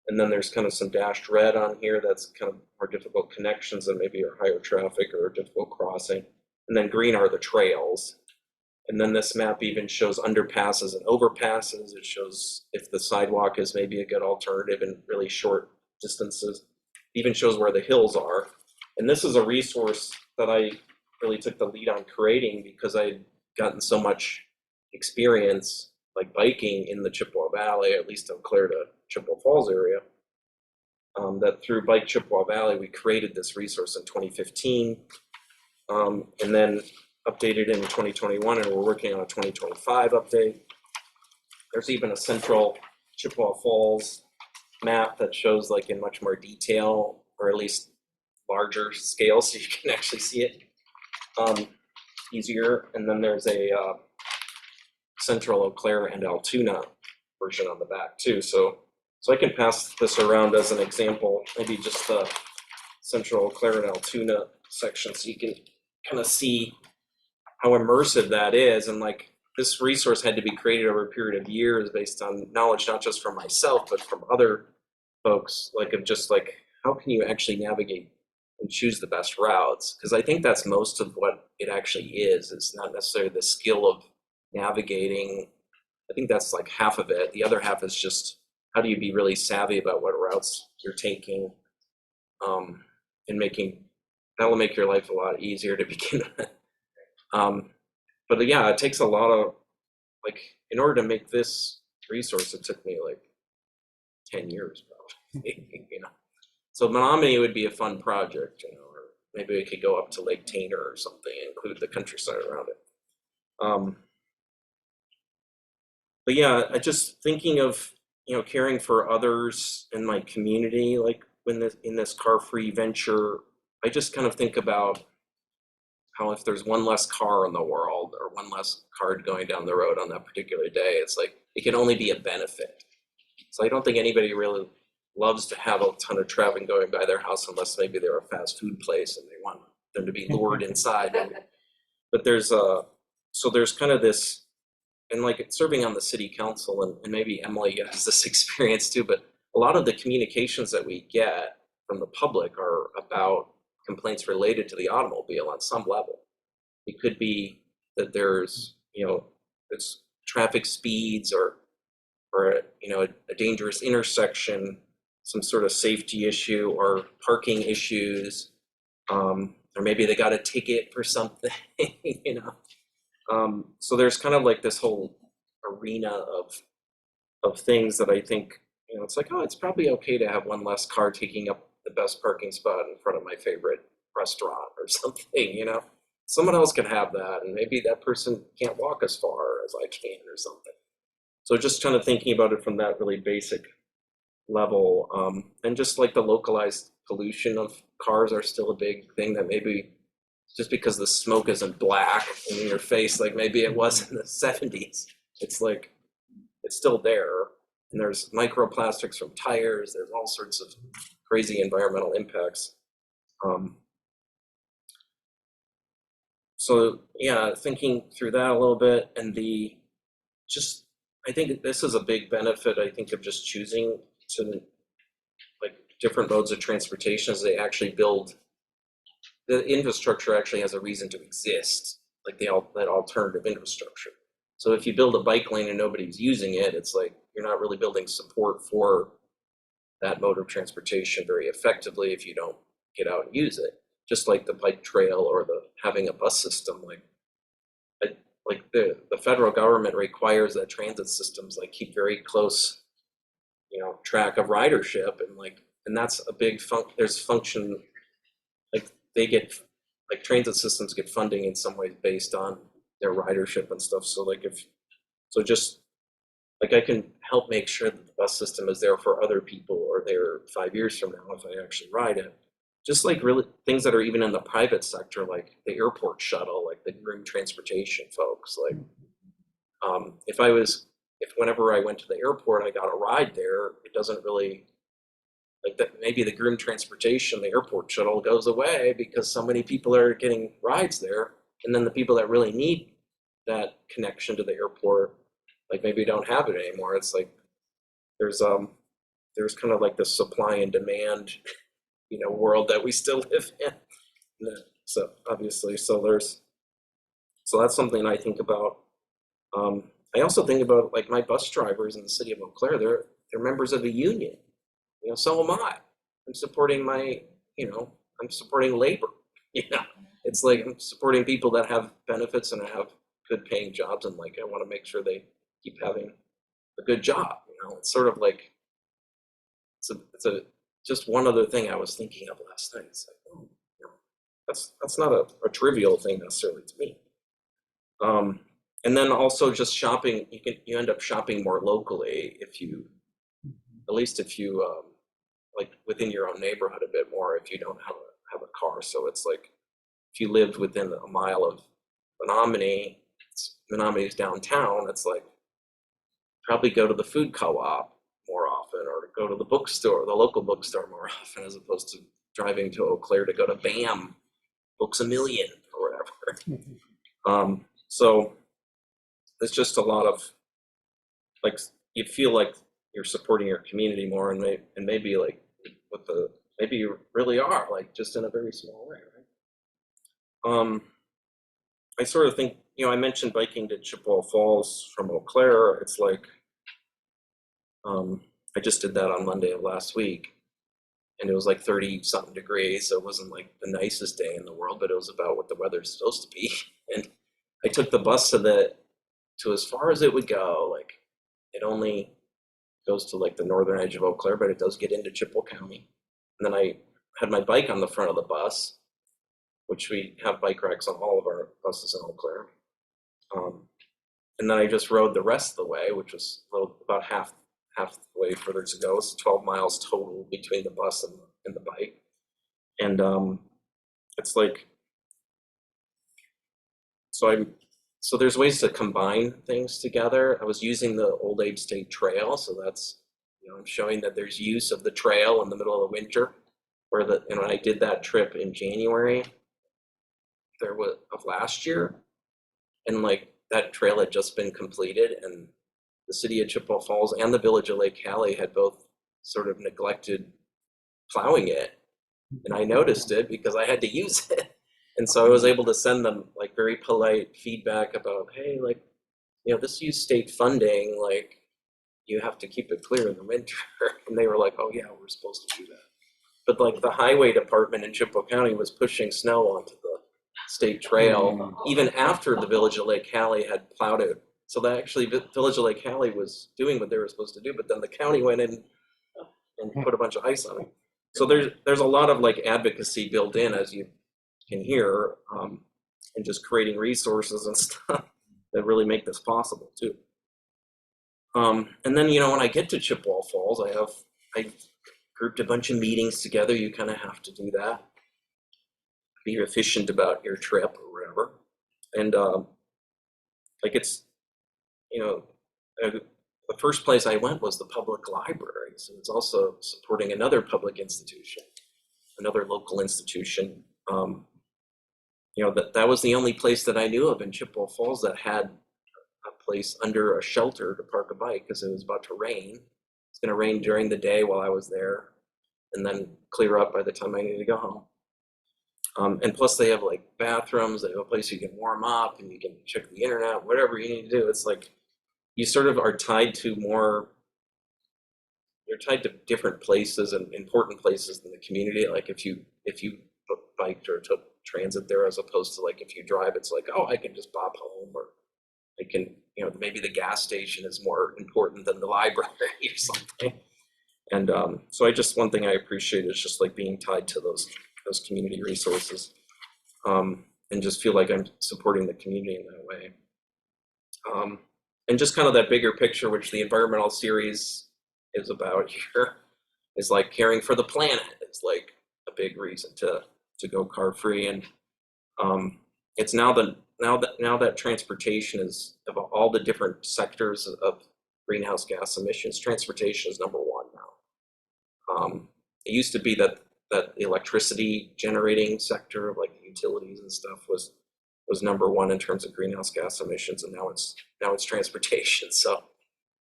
And then there's kind of some dashed red on here that's kind of more difficult connections and maybe are higher traffic or difficult crossing. And then green are the trails. And then this map even shows underpasses and overpasses. It shows if the sidewalk is maybe a good alternative in really short distances. It even shows where the hills are. And this is a resource that I really took the lead on creating because I'd gotten so much experience like biking in the Chippewa Valley, at least Eau Claire to Chippewa Falls area, that through Bike Chippewa Valley, we created this resource in 2015, and then updated in 2021, and we're working on a 2025 update. There's even a central Chippewa Falls map that shows like in much more detail, or at least larger scale, so you can actually see it easier. And then there's a central Eau Claire and Altoona version on the back too. So I can pass this around as an example, maybe just the central Eau Claire and Altoona section, so you can kind of see how immersive that is. And like this resource had to be created over a period of years based on knowledge, not just from myself, but from other folks, like of just like, how can you actually navigate and choose the best routes? Because I think that's most of what it actually is. It's not necessarily the skill of navigating. I think that's like half of it. The other half is just how do you be really savvy about what routes you're taking, and that will make your life a lot easier to begin with. But yeah, it takes a lot of, like, in order to make this resource, it took me like 10 years probably, you know. So Menominee would be a fun project, you know, or maybe we could go up to Lake Tainter or something, include the countryside around it. But yeah, I just thinking of, you know, caring for others in my community, like in this car-free venture, I just kind of think about how if there's one less car in the world or one less car going down the road on that particular day, it's like, it can only be a benefit. So I don't think anybody really loves to have a ton of traffic going by their house unless maybe they're a fast food place and they want them to be lured inside. But there's kind of this, and like serving on the city council, and maybe Emily has this experience too, but a lot of the communications that we get from the public are about complaints related to the automobile on some level. It could be that there's, you know, it's traffic speeds or you know, a dangerous intersection, some sort of safety issue or parking issues, or maybe they got a ticket for something, you know. So there's kind of like this whole arena of things that I think, you know, it's like, oh, it's probably okay to have one less car taking up the best parking spot in front of my favorite restaurant or something, you know. Someone else can have that, and maybe that person can't walk as far as I can or something. So just kind of thinking about it from that really basic level, and just like the localized pollution of cars are still a big thing, that maybe just because the smoke isn't black in your face like maybe it was in the 70s, it's like it's still there, and there's microplastics from tires, there's all sorts of crazy environmental impacts. So yeah, thinking through that a little bit, and I think this is a big benefit, I think, of just choosing to, like, different modes of transportation as they actually build, the infrastructure actually has a reason to exist, like that alternative infrastructure. So if you build a bike lane and nobody's using it, it's like you're not really building support for that mode of transportation very effectively if you don't get out and use it. Just like the bike trail or having a bus system, like the federal government requires that transit systems like keep very close, you know, track of ridership, and like and that's a big there's function, like they get, like transit systems get funding in some ways based on their ridership and stuff. So like just like I can help make sure that the bus system is there for other people or there 5 years from now if I actually ride it. Just like really things that are even in the private sector, like the airport shuttle, like the green transportation folks, like if whenever I went to the airport, I got a ride there, it doesn't really, like that, maybe the groom transportation, the airport shuttle goes away because so many people are getting rides there. And then the people that really need that connection to the airport, like maybe don't have it anymore. It's like, there's kind of like the supply and demand, world that we still live in. So obviously, so that's something I think about. I also think about like my bus drivers in the city of Eau Claire, they're members of a union. So am I. I'm supporting I'm supporting labor. It's like I'm supporting people that have benefits and have good paying jobs, and like I want to make sure they keep having a good job. It's sort of like it's a just one other thing I was thinking of last night. It's like, that's not a trivial thing necessarily to me. And then also just shopping, you end up shopping more locally if you, at least if you like within your own neighborhood a bit more if you don't have a car. So it's like if you lived within a mile of Menominee, Menominee's downtown, it's like probably go to the food co-op more often, or go to the bookstore, the local bookstore more often, as opposed to driving to Eau Claire to go to BAM Books A Million or whatever. So it's just a lot of like, you feel like you're supporting your community more, and maybe like maybe you really are, like just in a very small way, right? I sort of think, I mentioned biking to Chippewa Falls from Eau Claire. It's like, I just did that on Monday of last week, and it was like 30 something degrees. So it wasn't like the nicest day in the world, but it was about what the weather's supposed to be. And I took the bus to as far as it would go. Like it only goes to like the northern edge of Eau Claire, but it does get into Chippewa County. And then I had my bike on the front of the bus, which we have bike racks on all of our buses in Eau Claire. And then I just rode the rest of the way, which was about half the way further to go. It's 12 miles total between the bus and the bike. And it's like, so there's ways to combine things together. I was using the Old Abe State Trail, so that's, I'm showing that there's use of the trail in the middle of the winter. When I did that trip in January of last year, and like that trail had just been completed, and the city of Chippewa Falls and the village of Lake Hallie had both sort of neglected plowing it, and I noticed it because I had to use it. And so I was able to send them like very polite feedback about, hey, like, this used state funding, like you have to keep it clear in the winter. And they were like, oh yeah, we're supposed to do that. But like the highway department in Chippewa County was pushing snow onto the state trail even after the village of Lake Hallie had plowed it. So that actually the village of Lake Hallie was doing what they were supposed to do, but then the county went in and put a bunch of ice on it. So there's a lot of like advocacy built in, as you can hear, and just creating resources and stuff that really make this possible too. And then, when I get to Chippewa Falls, I grouped a bunch of meetings together. You kind of have to do that. Be efficient about your trip or whatever. And like it's, the first place I went was the public library. So it's also supporting another public institution, another local institution. That was the only place that I knew of in Chippewa Falls that had a place under a shelter to park a bike, because it was about to rain. It's going to rain during the day while I was there, and then clear up by the time I needed to go home. And plus they have like bathrooms, they have a place you can warm up and you can check the internet, whatever you need to do. It's like you sort of are tied to you're tied to different places and important places in the community. Like if you biked or took transit there, as opposed to like if you drive, it's like, oh, I can just bop home, or I can, maybe the gas station is more important than the library or something. And so one thing I appreciate is just like being tied to those community resources, and just feel like I'm supporting the community in that way. And just kind of that bigger picture, which the environmental series is about here, is like caring for the planet. It's like a big reason to go car free, and it's now that transportation is, of all the different sectors of greenhouse gas emissions, transportation is number one now. It used to be that the electricity generating sector, like utilities and stuff, was number one in terms of greenhouse gas emissions, and now it's transportation. So,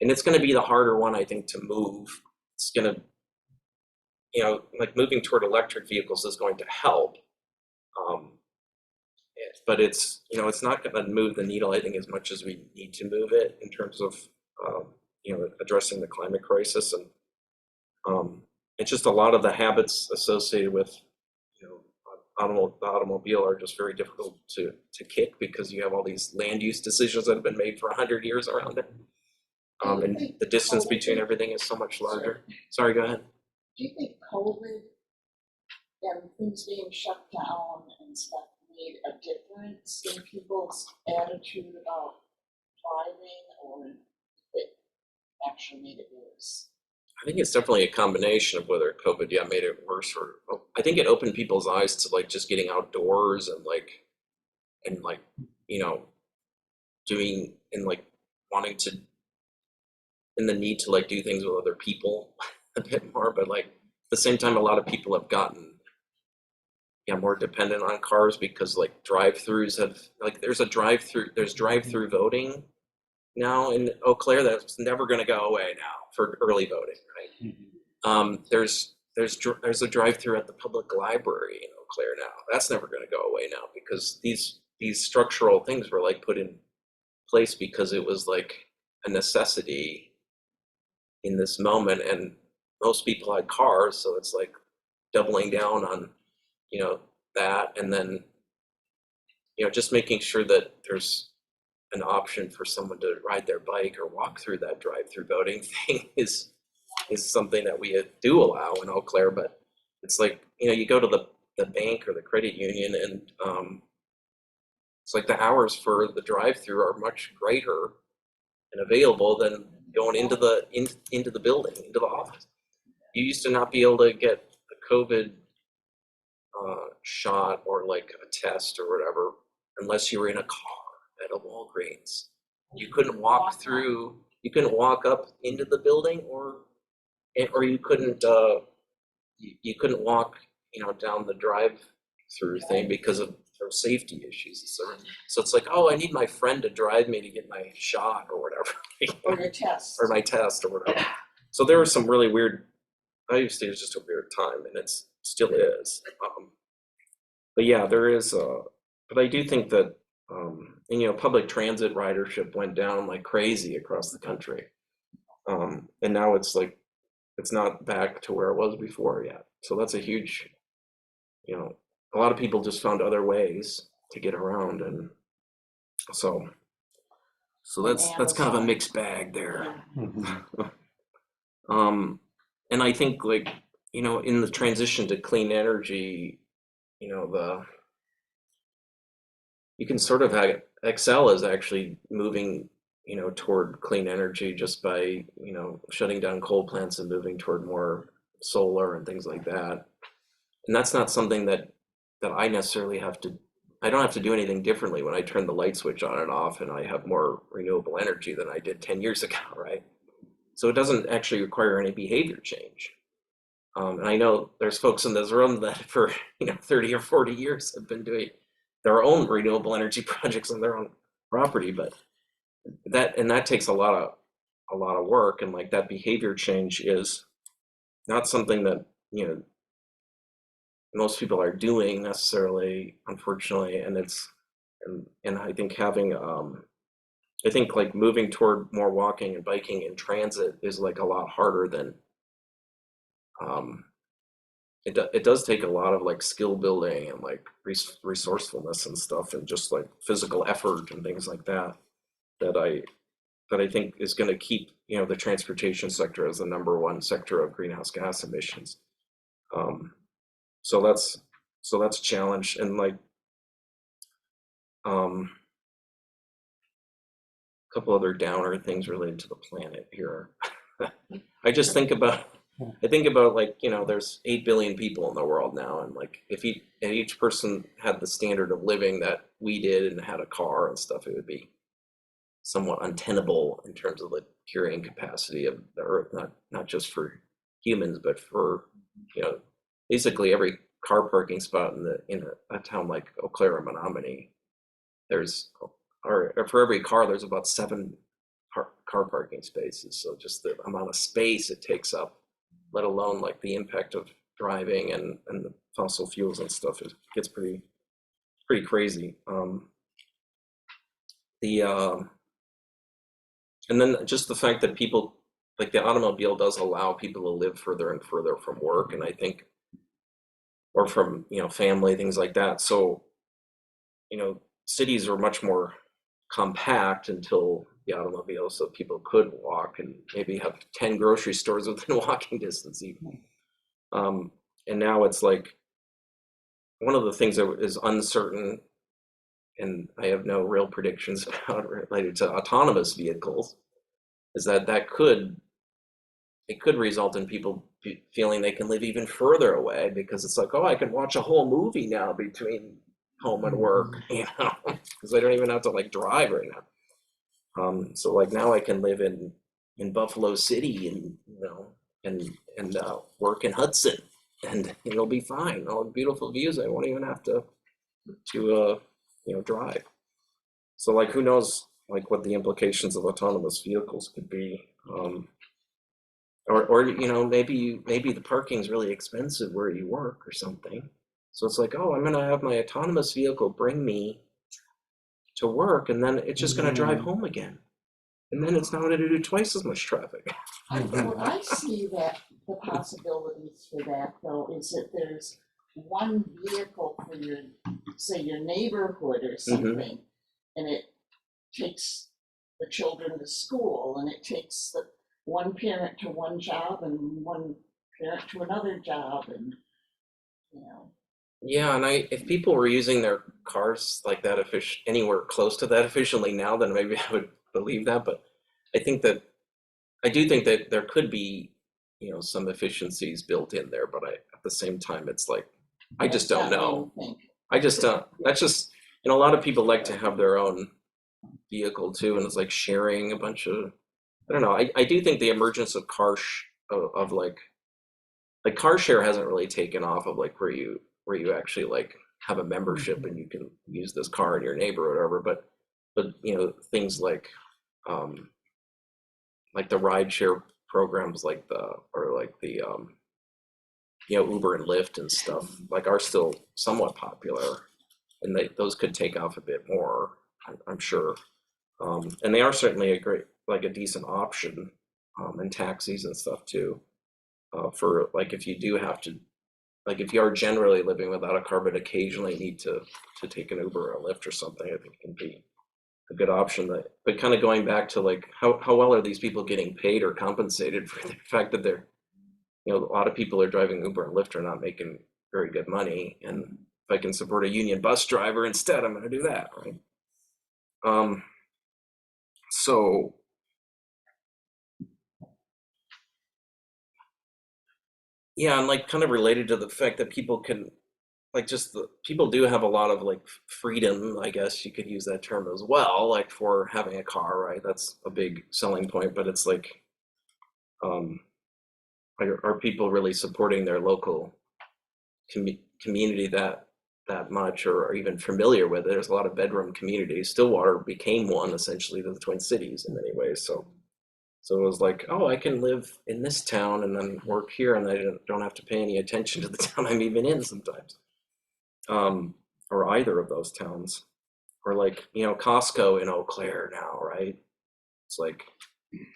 and it's going to be the harder one, I think, to move. It's going to, like moving toward electric vehicles is going to help, but it's not going to move the needle, I think, as much as we need to move it in terms of addressing the climate crisis. And it's just a lot of the habits associated with the automobile are just very difficult to kick, because you have all these land use decisions that have been made for 100 years around it. And the distance between everything is so much larger. Sorry, go ahead. Do you think COVID and things being shut down and stuff made a difference in people's attitude about driving, or it actually made it worse? I think it's definitely a combination of whether COVID, made it worse, or I think it opened people's eyes to like just getting outdoors and doing and like wanting to, and the need to like do things with other people a bit more. But like at the same time, a lot of people have gotten more dependent on cars, because like drive-throughs there's drive-through voting now in Eau Claire that's never going to go away now for early voting, right? Mm-hmm. There's a drive-through at the public library in Eau Claire now. That's never going to go away now, because these structural things were like put in place because it was like a necessity in this moment, and most people had cars, so it's like doubling down on that, and then just making sure that there's an option for someone to ride their bike or walk through that drive-through voting thing is something that we do allow in Eau Claire. But it's like you go to the bank or the credit union, and it's like the hours for the drive-through are much greater and available than going into the building, into the office. You used to not be able to get a COVID shot or like a test or whatever unless you were in a car at a Walgreens. You couldn't walk through. You couldn't walk up into the building, or you couldn't you couldn't walk down the drive-through thing because of safety issues. So it's like, oh, I need my friend to drive me to get my shot or whatever, Or your test. or my test or whatever. So there was some really weird. Obviously, it was just a weird time, and it still is. But yeah, there is. But I do think that public transit ridership went down like crazy across the country, and now it's like it's not back to where it was before yet. So that's a huge. A lot of people just found other ways to get around, and so that's kind of a mixed bag there. Mm-hmm. And I think like in the transition to clean energy, you can sort of Excel is actually moving toward clean energy just by shutting down coal plants and moving toward more solar and things like that. And that's not something that I necessarily I don't have to do anything differently when I turn the light switch on and off, and I have more renewable energy than I did 10 years ago, right? So it doesn't actually require any behavior change. And I know there's folks in this room that for 30 or 40 years have been doing their own renewable energy projects on their own property, but that takes a lot of work, and like that behavior change is not something that most people are doing necessarily, unfortunately. And and I think having I think like moving toward more walking and biking in transit is like a lot harder than it does take a lot of like skill building and like resourcefulness and stuff, and just like physical effort and things like that I that I think is going to keep, you know, the transportation sector as the #1 sector of greenhouse gas emissions. So that's a challenge, and like a couple other downer things related to the planet here. I just think about like, you know, there's 8 billion people in the world now, and like if each person had the standard of living that we did and had a car and stuff, it would be somewhat untenable in terms of the carrying capacity of the earth, not just for humans, but for, you know, basically every car parking spot in a town like Eau Claire or Menominee, or for every car there's about 7 car parking spaces. So just the amount of space it takes up, let alone like the impact of driving and the fossil fuels and stuff, it gets pretty crazy. And then just the fact that people, like the automobile does allow people to live further and further from work, and I think, or from, you know, family, things like that. So, you know, cities were much more compact until the automobile, so people could walk and maybe have 10 grocery stores within walking distance even. And now it's like, one of the things that is uncertain, and I have no real predictions about related to autonomous vehicles, is that it could result in people feeling they can live even further away, because it's like, oh, I can watch a whole movie now between home and work, you know, because I don't even have to like drive right now. So like now I can live in Buffalo City, and you know, and work in Hudson, and it'll be fine. All the beautiful views. I won't even have to you know, drive. So like, who knows like what the implications of autonomous vehicles could be. Or you know, maybe the parking's really expensive where you work or something. So it's like, oh, I'm gonna have my autonomous vehicle bring me to work, and then it's just gonna drive home again. And then it's not gonna do twice as much traffic. Well, I see that the possibilities for that though is that there's one vehicle for your, say, your neighborhood or something, and it takes the children to school, and it takes the one parent to one job and one parent to another job, and you know. Yeah, and if people were using their cars like that anywhere close to that efficiently now, then maybe I would believe that. But I do think that there could be, you know, some efficiencies built in there. But at the same time, it's like, I just don't know. I just don't. That's just, you know, a lot of people like to have their own vehicle too, and it's like sharing a bunch of, I don't know. I do think the emergence of of like car share hasn't really taken off, of like where you actually like have a membership and you can use this car in your neighborhood or whatever. But you know, things like the ride share programs, like the you know, Uber and Lyft and stuff, like, are still somewhat popular, and those could take off a bit more, I'm sure. And they are certainly a decent option, and taxis and stuff too, for like, if you do have to, like, if you are generally living without a car but occasionally need to take an Uber or a Lyft or something, I think it can be a good option. But kind of going back to like, how well are these people getting paid or compensated for the fact that they're, you know, a lot of people are driving Uber and Lyft are not making very good money, and if I can support a union bus driver instead, I'm going to do that, right? So yeah, and like, kind of related to the fact that people can, like, people do have a lot of like freedom, I guess you could use that term as well, like, for having a car, right? That's a big selling point. But it's like, are people really supporting their local community that much, or even familiar with it? There's a lot of bedroom communities. Stillwater became one, essentially, to the Twin Cities in many ways. So it was like, oh, I can live in this town and then work here, and I don't have to pay any attention to the town I'm even in sometimes, or either of those towns. Or like, you know, Costco in Eau Claire now, right? It's like,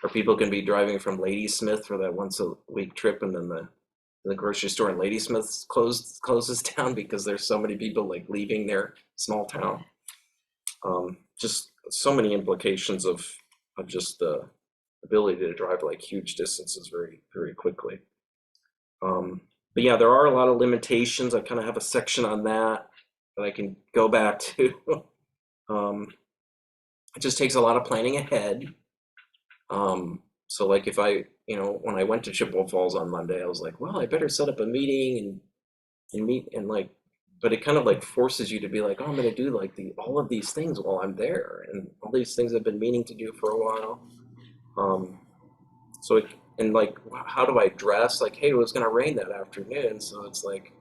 or people can be driving from Ladysmith for that once a week trip, and then the grocery store in Ladysmith closes down because there's so many people like leaving their small town. Just so many implications of of just the ability to drive like huge distances very, very quickly. But yeah, there are a lot of limitations. I kind of have a section on that I can go back to. It just takes a lot of planning ahead. So like if I, when I went to Chippewa Falls on Monday, I was like, well, I better set up a meeting and meet and like, but it kind of like forces you to be like, oh, I'm going to do like all of these things while I'm there, and all these things I've been meaning to do for a while. So and like, how do I dress? Like, hey, it was going to rain that afternoon, so it's like,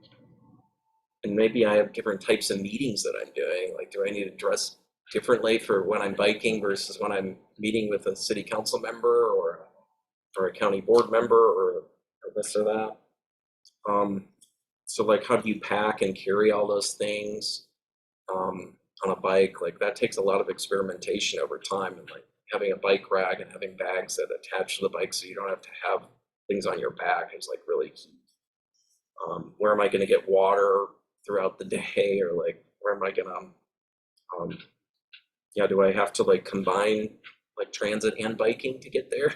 and maybe I have different types of meetings that I'm doing. Like, do I need to dress differently for when I'm biking versus when I'm meeting with a city council member or a county board member or this or that? So like, how do you pack and carry all those things on a bike? Like that takes a lot of experimentation over time, and like having a bike rack and having bags that attach to the bike so you don't have to have things on your back is like really key. Where am I going to get water throughout the day, or like where am I going to do I have to like combine like transit and biking to get there?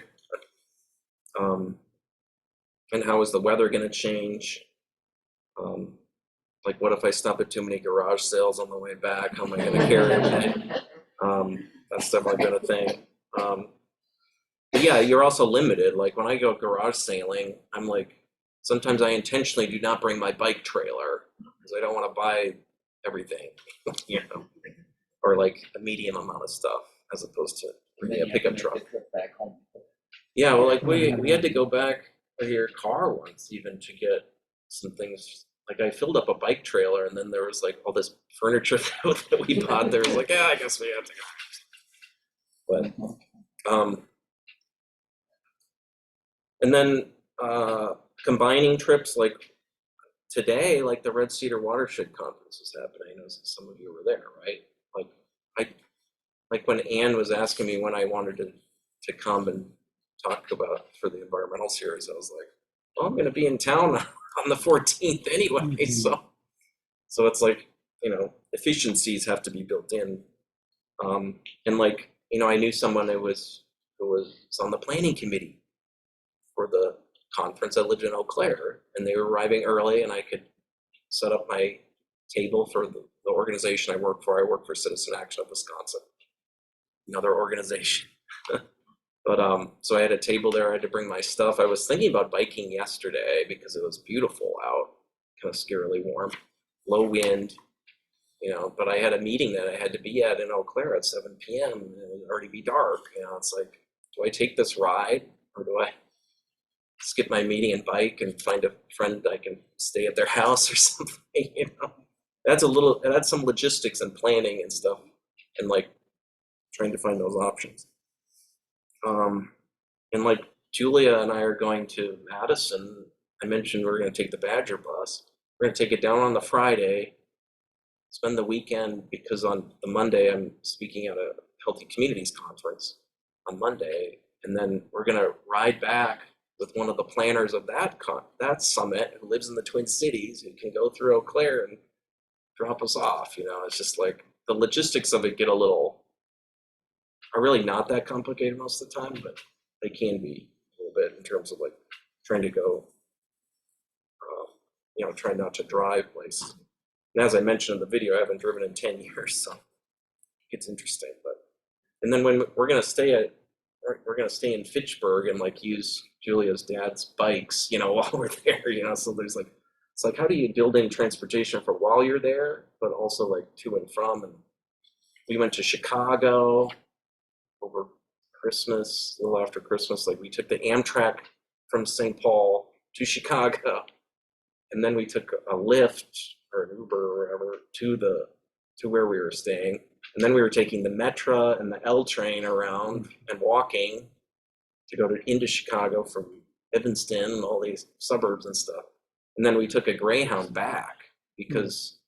And how is the weather going to change? Like what if I stop at too many garage sales on the way back? How am I going to carry it? That's definitely been a thing. But yeah, you're also limited. Like when I go garage sailing, I'm like, sometimes I intentionally do not bring my bike trailer because I don't want to buy everything, or like a medium amount of stuff as opposed to bringing a pickup truck. Back home. Yeah, well, like we had to go back to your car once even to get some things. Like I filled up a bike trailer, and then there was like all this furniture that we bought. There was like, yeah, I guess we have to go. But and then combining trips, like today, like the Red Cedar Watershed Conference is happening. As some of you were there, right? Like when Ann was asking me when I wanted to come and talk about for the environmental series, I was like, well, I'm going to be in town on the 14th anyway. So it's like, efficiencies have to be built in. And like, I knew someone who was on the planning committee for the conference. I lived in Eau Claire, and they were arriving early, and I could set up my table for the organization I work for. I work for Citizen Action of Wisconsin, another organization. But so I had a table there. I had to bring my stuff. I was thinking about biking yesterday because it was beautiful out, kind of scarily warm, low wind, but I had a meeting that I had to be at in Eau Claire at 7 p.m. and it would already be dark. It's like, do I take this ride, or do I skip my meeting and bike and find a friend I can stay at their house or something? That's some logistics and planning and stuff, and like trying to find those options. And like Julia and I are going to Madison. I mentioned we're going to take the Badger bus. We're going to take it down on the Friday, spend the weekend, because on the Monday I'm speaking at a Healthy Communities conference on Monday, and then we're going to ride back with one of the planners of that summit who lives in the Twin Cities, who can go through Eau Claire and drop us off. It's just like the logistics of it are really not that complicated most of the time, but they can be a little bit in terms of like trying to go, try not to drive places. And as I mentioned in the video, I haven't driven in 10 years, so it's interesting. And then when we're gonna stay in Fitchburg and like use Julia's dad's bikes, while we're there, so there's like, it's like, how do you build in transportation for while you're there, but also like to and from? And we went to Chicago over Christmas, a little after Christmas. Like we took the Amtrak from St. Paul to Chicago, and then we took a Lyft or an Uber or whatever to where we were staying, and then we were taking the Metra and the L train around and walking to go into Chicago from Evanston and all these suburbs and stuff. And then we took a Greyhound back because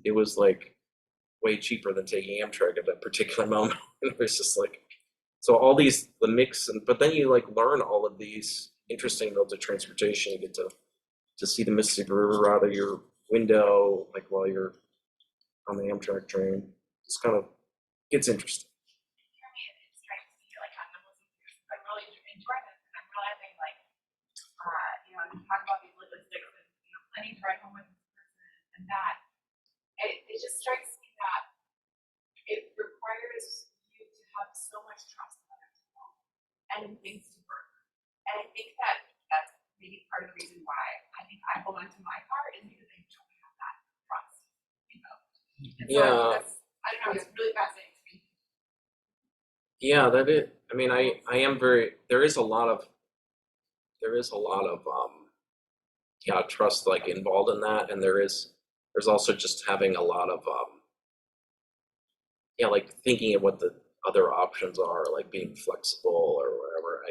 it was like way cheaper than taking Amtrak at that particular moment. It was just like, so all the mix, but then you like learn all of these interesting modes of transportation. You get to see the Mississippi River out of your window, like while you're on the Amtrak train. It's kind of, it's interesting. really enjoying this, and I'm realizing like, you know, you talk about these logistics and, you know, planning to ride home with this person and that, it just strikes me that it requires you to have so much trust in other people and things to work. And I think that that's maybe part of the reason why I think I hold on to my car is because I don't have that trust, you know. And so Yeah. I don't know, it's really fascinating to me. Yeah, that is. I mean, I am very. There is a lot of yeah, trust like involved in that, and there's also just having a lot of yeah, like thinking of what the other options are, like being flexible or whatever.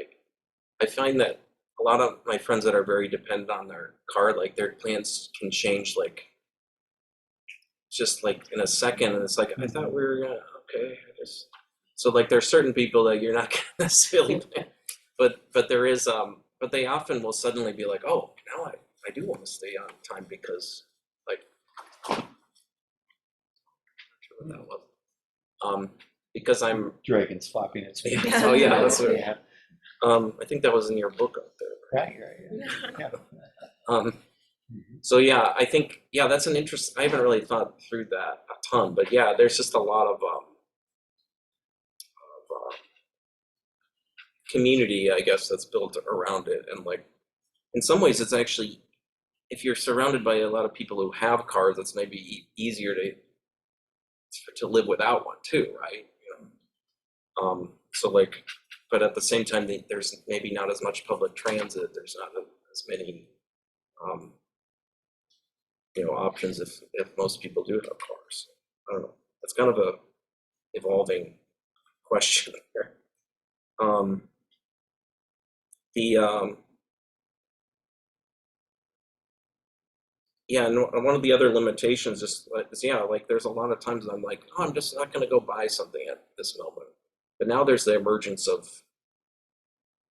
I find that a lot of my friends that are very dependent on their car, like their plans can change like just like in a second, and it's like I thought we were gonna okay, I just so like there's certain people that you're not gonna necessarily plan, but there is but they often will suddenly be like, oh, now I do want to stay on time because like I'm not sure what that was. Because I'm Dragon's flopping its wings. oh yeah, that's what Yeah. I think that was in your book up there. Right, yeah. So yeah, I think yeah, that's an interest. I haven't really thought through that a ton, but yeah, there's just a lot of community, I guess, that's built around it, and like in some ways, it's actually if you're surrounded by a lot of people who have cars, it's maybe easier to live without one too, right? You know, so like, but at the same time, there's maybe not as much public transit. There's not as many. You know, options if most people do have cars. I don't know. It's kind of a evolving question here. Yeah, and one of the other limitations is yeah, like there's a lot of times I'm like, oh, I'm just not going to go buy something at this moment. But now there's the emergence of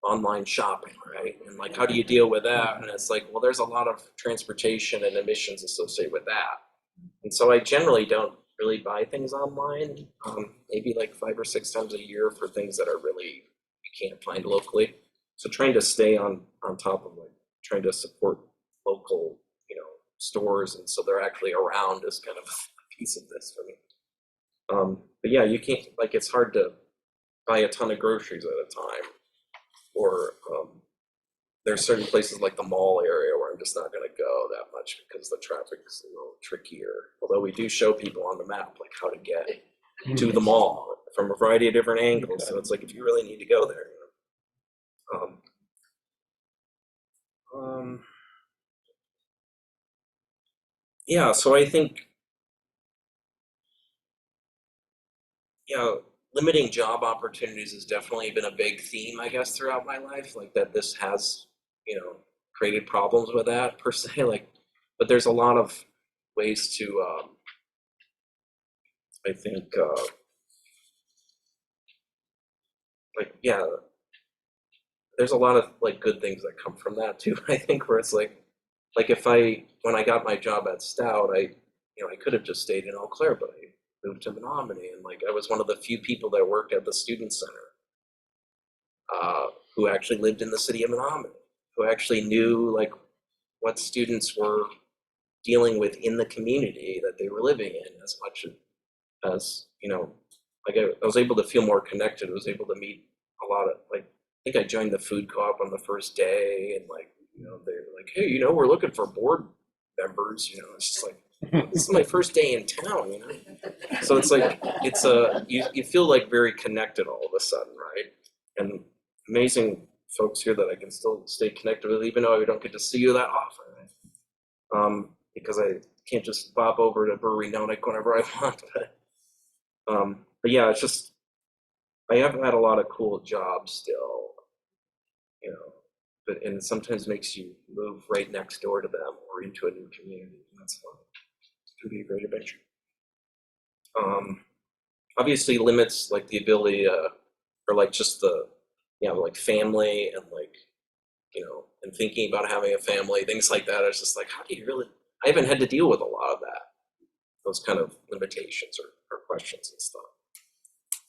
online shopping, right? And like, how do you deal with that? And it's like, well, there's a lot of transportation and emissions associated with that. And so I generally don't really buy things online, maybe like 5 or 6 times a year for things that are really you can't find locally. So trying to stay on top of like trying to support local, you know, stores, and so they're actually around is kind of a piece of this for me. But yeah, you can't like it's hard to buy a ton of groceries at a time, or there's certain places like the mall area where I'm just not going to go that much because the traffic is a little trickier. Although we do show people on the map like how to get to the mall from a variety of different angles. So it's like if you really need to go there. You know. Yeah, so I think yeah, limiting job opportunities has definitely been a big theme, I guess, throughout my life. Like that, this has you know created problems with that per se. Like, but there's a lot of ways to I think like yeah, there's a lot of like good things that come from that too. I think where it's like if when I got my job at Stout, I could have just stayed in Eau Claire, but I moved to Menominee, and like I was one of the few people that worked at the student center who actually lived in the city of Menominee, who actually knew like what students were dealing with in the community that they were living in, as much as like I was able to feel more connected. I was able to meet a lot of like I think I joined the food co-op on the first day, and like they're like, hey, we're looking for board members. It's just like this is my first day in town. So it's like it's you feel like very connected all of a sudden, right? And amazing folks here that I can still stay connected with, even though I don't get to see you that often, right? Because I can't just bop over to Brewery Nonic whenever I want. But yeah, it's just I have had a lot of cool jobs still, but and it sometimes makes you move right next door to them or into a new community. And that's fun. It can be a great adventure. Obviously limits like the ability or like just the like family and like and thinking about having a family, things like that. It's just like, how do you really I haven't had to deal with a lot of that, those kind of limitations or questions and stuff.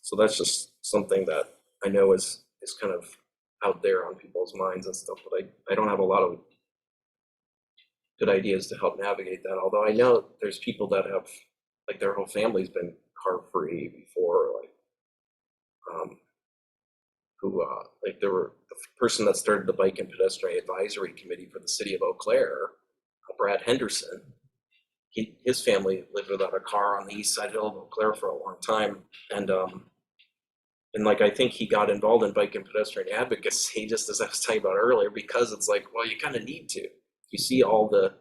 So that's just something that I know is kind of out there on people's minds and stuff, but I don't have a lot of good ideas to help navigate that. Although I know there's people that have, like, their whole family's been car free before, like, like there were the person that started the Bike and Pedestrian Advisory Committee for the city of Eau Claire, Brad Henderson. His family lived without a car on the east side hill of Eau Claire for a long time, and like I think he got involved in bike and pedestrian advocacy, just as I was talking about earlier, because it's like, well, you kind of need to. You see all the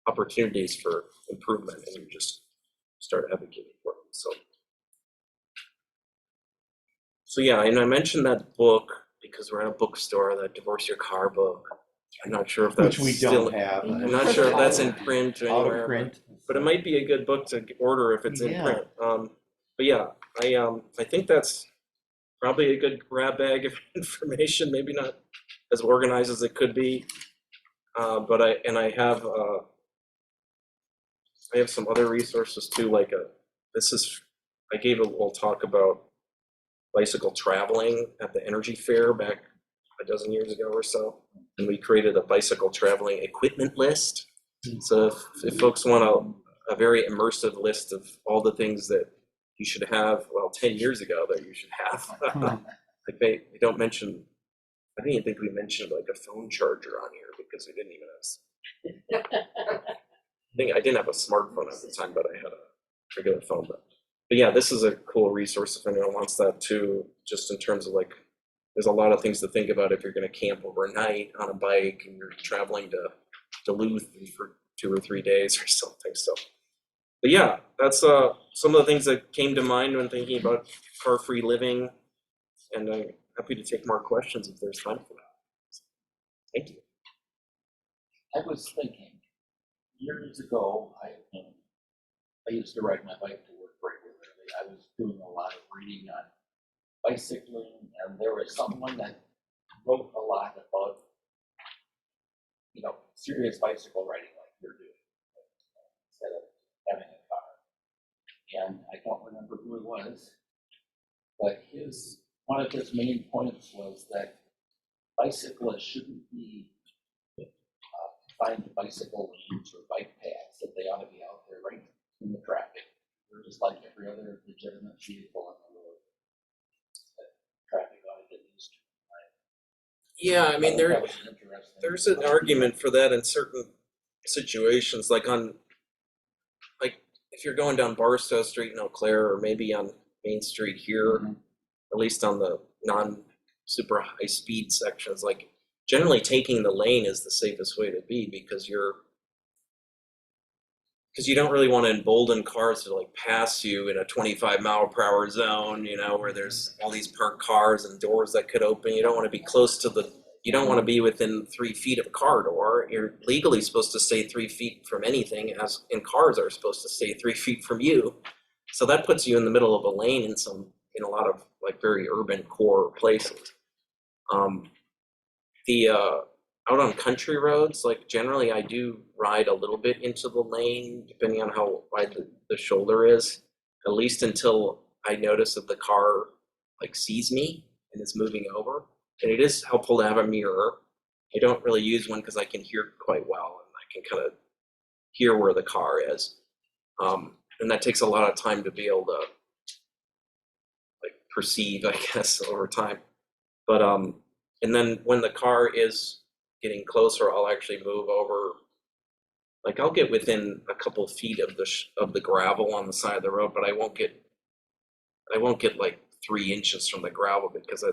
opportunities for improvement, and you just start advocating for them. So yeah, and I mentioned that book because we're at a bookstore, that Divorce Your Car book. I'm not sure if that's Which we still, don't have. I'm not sure if that's in print or Out anywhere, of print. but it might be a good book to order if it's in Yeah. print. But yeah, I think that's probably a good grab bag of information. Maybe not as organized as it could be, but I have some other resources too. Like I gave a little talk about bicycle traveling at the Energy Fair back a dozen years ago or so, and we created a bicycle traveling equipment list. So if folks want a very immersive list of all the things that you should have, well, 10 years ago that you should have, like they don't mention, I didn't even think we mentioned like a phone charger on here because we didn't even have, I didn't have a smartphone at the time, but I had a regular phone. But yeah, this is a cool resource if anyone wants that too, just in terms of like, there's a lot of things to think about if you're going to camp overnight on a bike and you're traveling to Duluth for 2 or 3 days or something. So, but yeah, that's some of the things that came to mind when thinking about car-free living, and I'm happy to take more questions if there's time for that. Thank you. I was thinking, years ago, I used to ride my bike to work regularly. I was doing a lot of reading on bicycling, and there was someone that wrote a lot about, serious bicycle riding like you're doing, instead of having a car. And I don't remember who it was, but one of his main points was that bicyclists shouldn't be confined to bicycle lanes or bike paths, that they ought to be out there right in the traffic. They're just like every other legitimate vehicle on the road that traffic ought to get used to. Yeah, I mean, That was an interesting. there's an argument for that in certain situations, like if you're going down Barstow Street in Eau Claire, or maybe on Main Street here, at least on the non-super high-speed sections, like generally taking the lane is the safest way to be, because you don't really want to embolden cars to like pass you in a 25-mile-per-hour zone, where there's all these parked cars and doors that could open. You don't want to be close to you don't want to be within 3 feet of a car door. You're legally supposed to stay 3 feet from anything, and cars are supposed to stay 3 feet from you. So that puts you in the middle of a lane in a lot of like very urban core places. Out on country roads, like generally I do ride a little bit into the lane, depending on how wide the shoulder is, at least until I notice that the car like sees me and is moving over. And it is helpful to have a mirror. I don't really use one because I can hear quite well, and I can kind of hear where the car is. And that takes a lot of time to be able to like perceive, I guess, over time. But and then when the car is getting closer, I'll actually move over. Like I'll get within a couple feet of the gravel on the side of the road, but I won't get like 3 inches from the gravel, because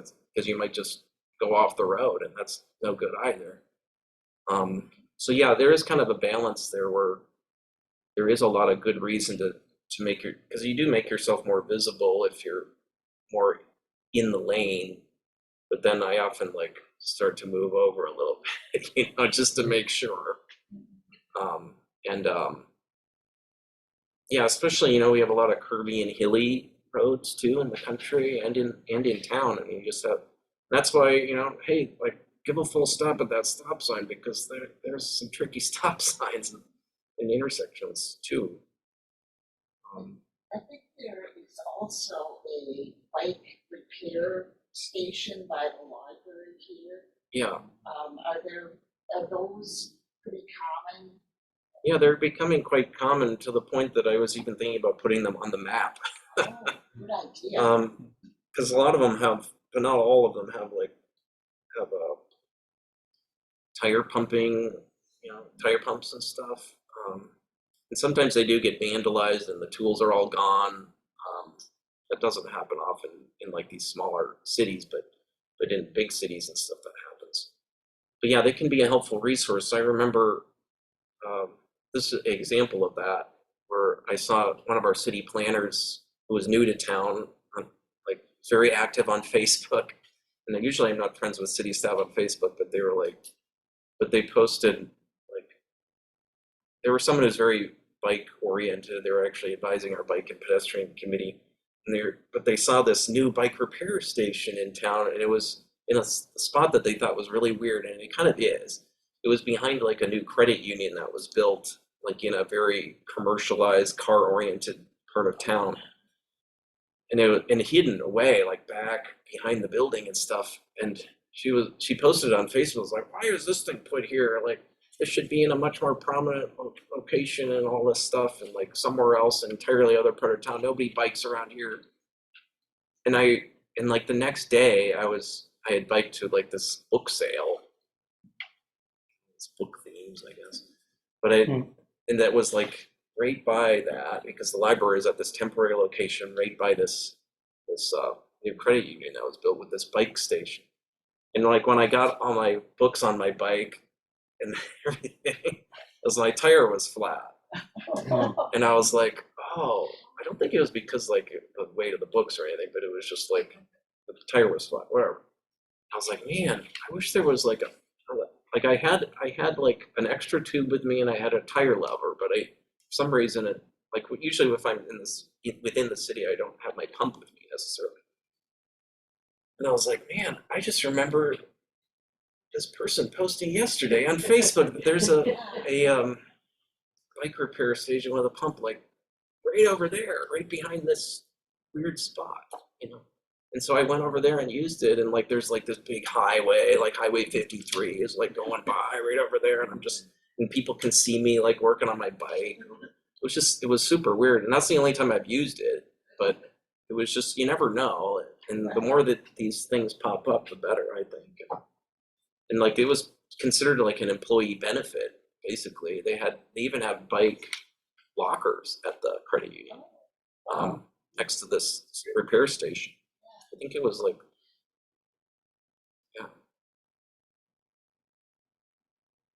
you might just go off the road, and that's no good either. So yeah, there is kind of a balance there where there is a lot of good reason to make because you do make yourself more visible if you're more in the lane. But then I often like start to move over a little bit, just to make sure. Yeah, especially, we have a lot of curvy and hilly roads too in the country and in town. And you just have, that's why, hey, like give a full stop at that stop sign, because there's some tricky stop signs in intersections too. I think there is also a bike repair station by the library here. Yeah, Are those pretty common? yeah, they're becoming quite common to the point that I was even thinking about putting them on the map. Oh, good idea. Because a lot of them have, but not all of them have a tire pumping, tire pumps and stuff. And sometimes they do get vandalized and the tools are all gone. That doesn't happen often in like these smaller cities, but in big cities and stuff that happens. But yeah, they can be a helpful resource. I remember this is an example of that, where I saw one of our city planners who was new to town, like very active on Facebook. And usually I'm not friends with city staff on Facebook, but they posted, like, there was someone who's very bike oriented. They were actually advising our bike and pedestrian committee. But they saw this new bike repair station in town, and it was in a spot that they thought was really weird, and it kind of is. It was behind like a new credit union that was built like in a very commercialized, car-oriented part of town. And hidden away, like back behind the building and stuff. And she posted it on Facebook, was like, why is this thing put here? Like, this should be in a much more prominent location and all this stuff, and like somewhere else, an entirely other part of town. Nobody bikes around here. And like the next day I had biked to like this book sale. It's book themes, I guess. But and that was like right by that, because the library is at this temporary location right by this new credit union that was built with this bike station. And like when I got all my books on my bike and everything, as my tire was flat. And I was like, oh, I don't think it was because like the weight of the books or anything, but it was just like the tire was flat, whatever. I was like, man, I wish there was like I had like an extra tube with me and I had a tire lever, but for some reason like usually if I'm within the city, I don't have my pump with me necessarily. And I was like, man, I just remember this person posting yesterday on Facebook that there's a bike repair station with a pump like right over there, right behind this weird spot, And so I went over there and used it, and like there's like this big highway, like Highway 53 is like going by right over there, and people can see me like working on my bike. It was super weird, and that's the only time I've used it, but it was just, you never know, and the more that these things pop up, the better, I think. And like it was considered like an employee benefit, basically. They even have bike lockers at the credit union next to this repair station. I think it was like, yeah. I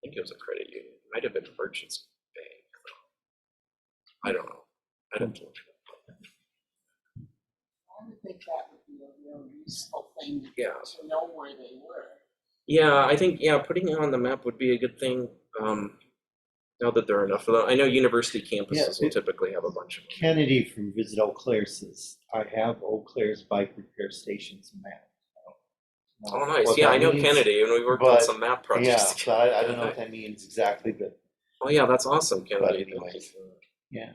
think it was a credit union. It might have been a merchant's bank, though. I don't know. I don't know. I would think that would be a real useful thing to know where they were. Yeah, I think, putting it on the map would be a good thing. Now that there are enough of them. I know university campuses will typically have a bunch of them. Kennedy from Visit Eau Claire says, I have Eau Claire's bike repair stations mapped. Oh, nice. Yeah, I know Kennedy, and we worked on some map projects. Yeah, but I don't know what that means exactly, but. Oh, yeah, that's awesome, Kennedy. Anyways, yeah,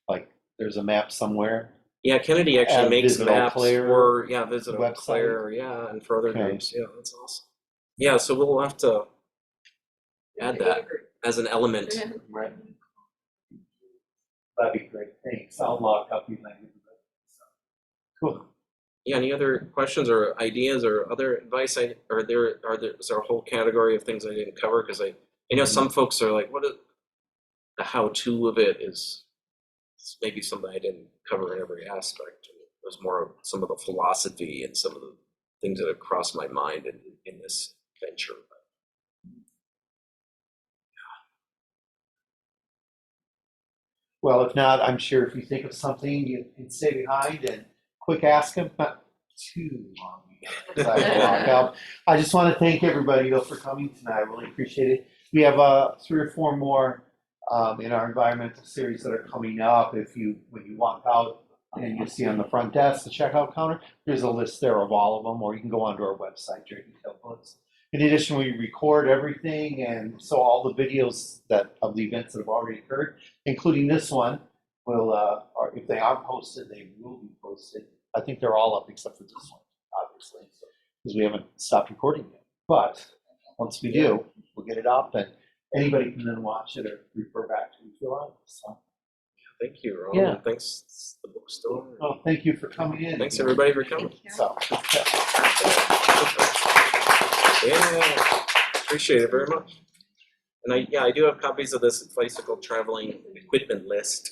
like there's a map somewhere. Yeah, Kennedy actually makes maps for Visit Eau website. Claire, and for other groups. Yeah, that's awesome. Yeah, so we'll have to add that as an element. Right. That'd be great. Thanks. I'll lock up you later. Cool. Yeah, any other questions or ideas or other advice? Is there a whole category of things I didn't cover? Because I know some folks are like, what is the how-to of it is maybe something I didn't cover in every aspect. It was more of some of the philosophy and some of the things that have crossed my mind in this venture. Well, if not, I'm sure if you think of something, you can stay behind and quick ask them, not too long. So I can walk out. I just want to thank everybody though for coming tonight. I really appreciate it. We have 3 or 4 more in our environmental series that are coming up. When you walk out and you see on the front desk, the checkout counter, there's a list there of all of them, or you can go onto our website, detailed books. In addition, we record everything, and so all the videos of the events that have already occurred, including this one, will, or if they are posted, they will be posted. I think they're all up except for this one, obviously, so. because we haven't stopped recording yet. But once we do, we'll get it up and anybody can then watch it or refer back to it if you like. So, Thank you, Ron. Yeah. And thanks to the bookstore. well, thank you for coming in. Thanks everybody for coming. Thank you. So, Yeah, appreciate it very much. And I do have copies of this bicycle traveling equipment list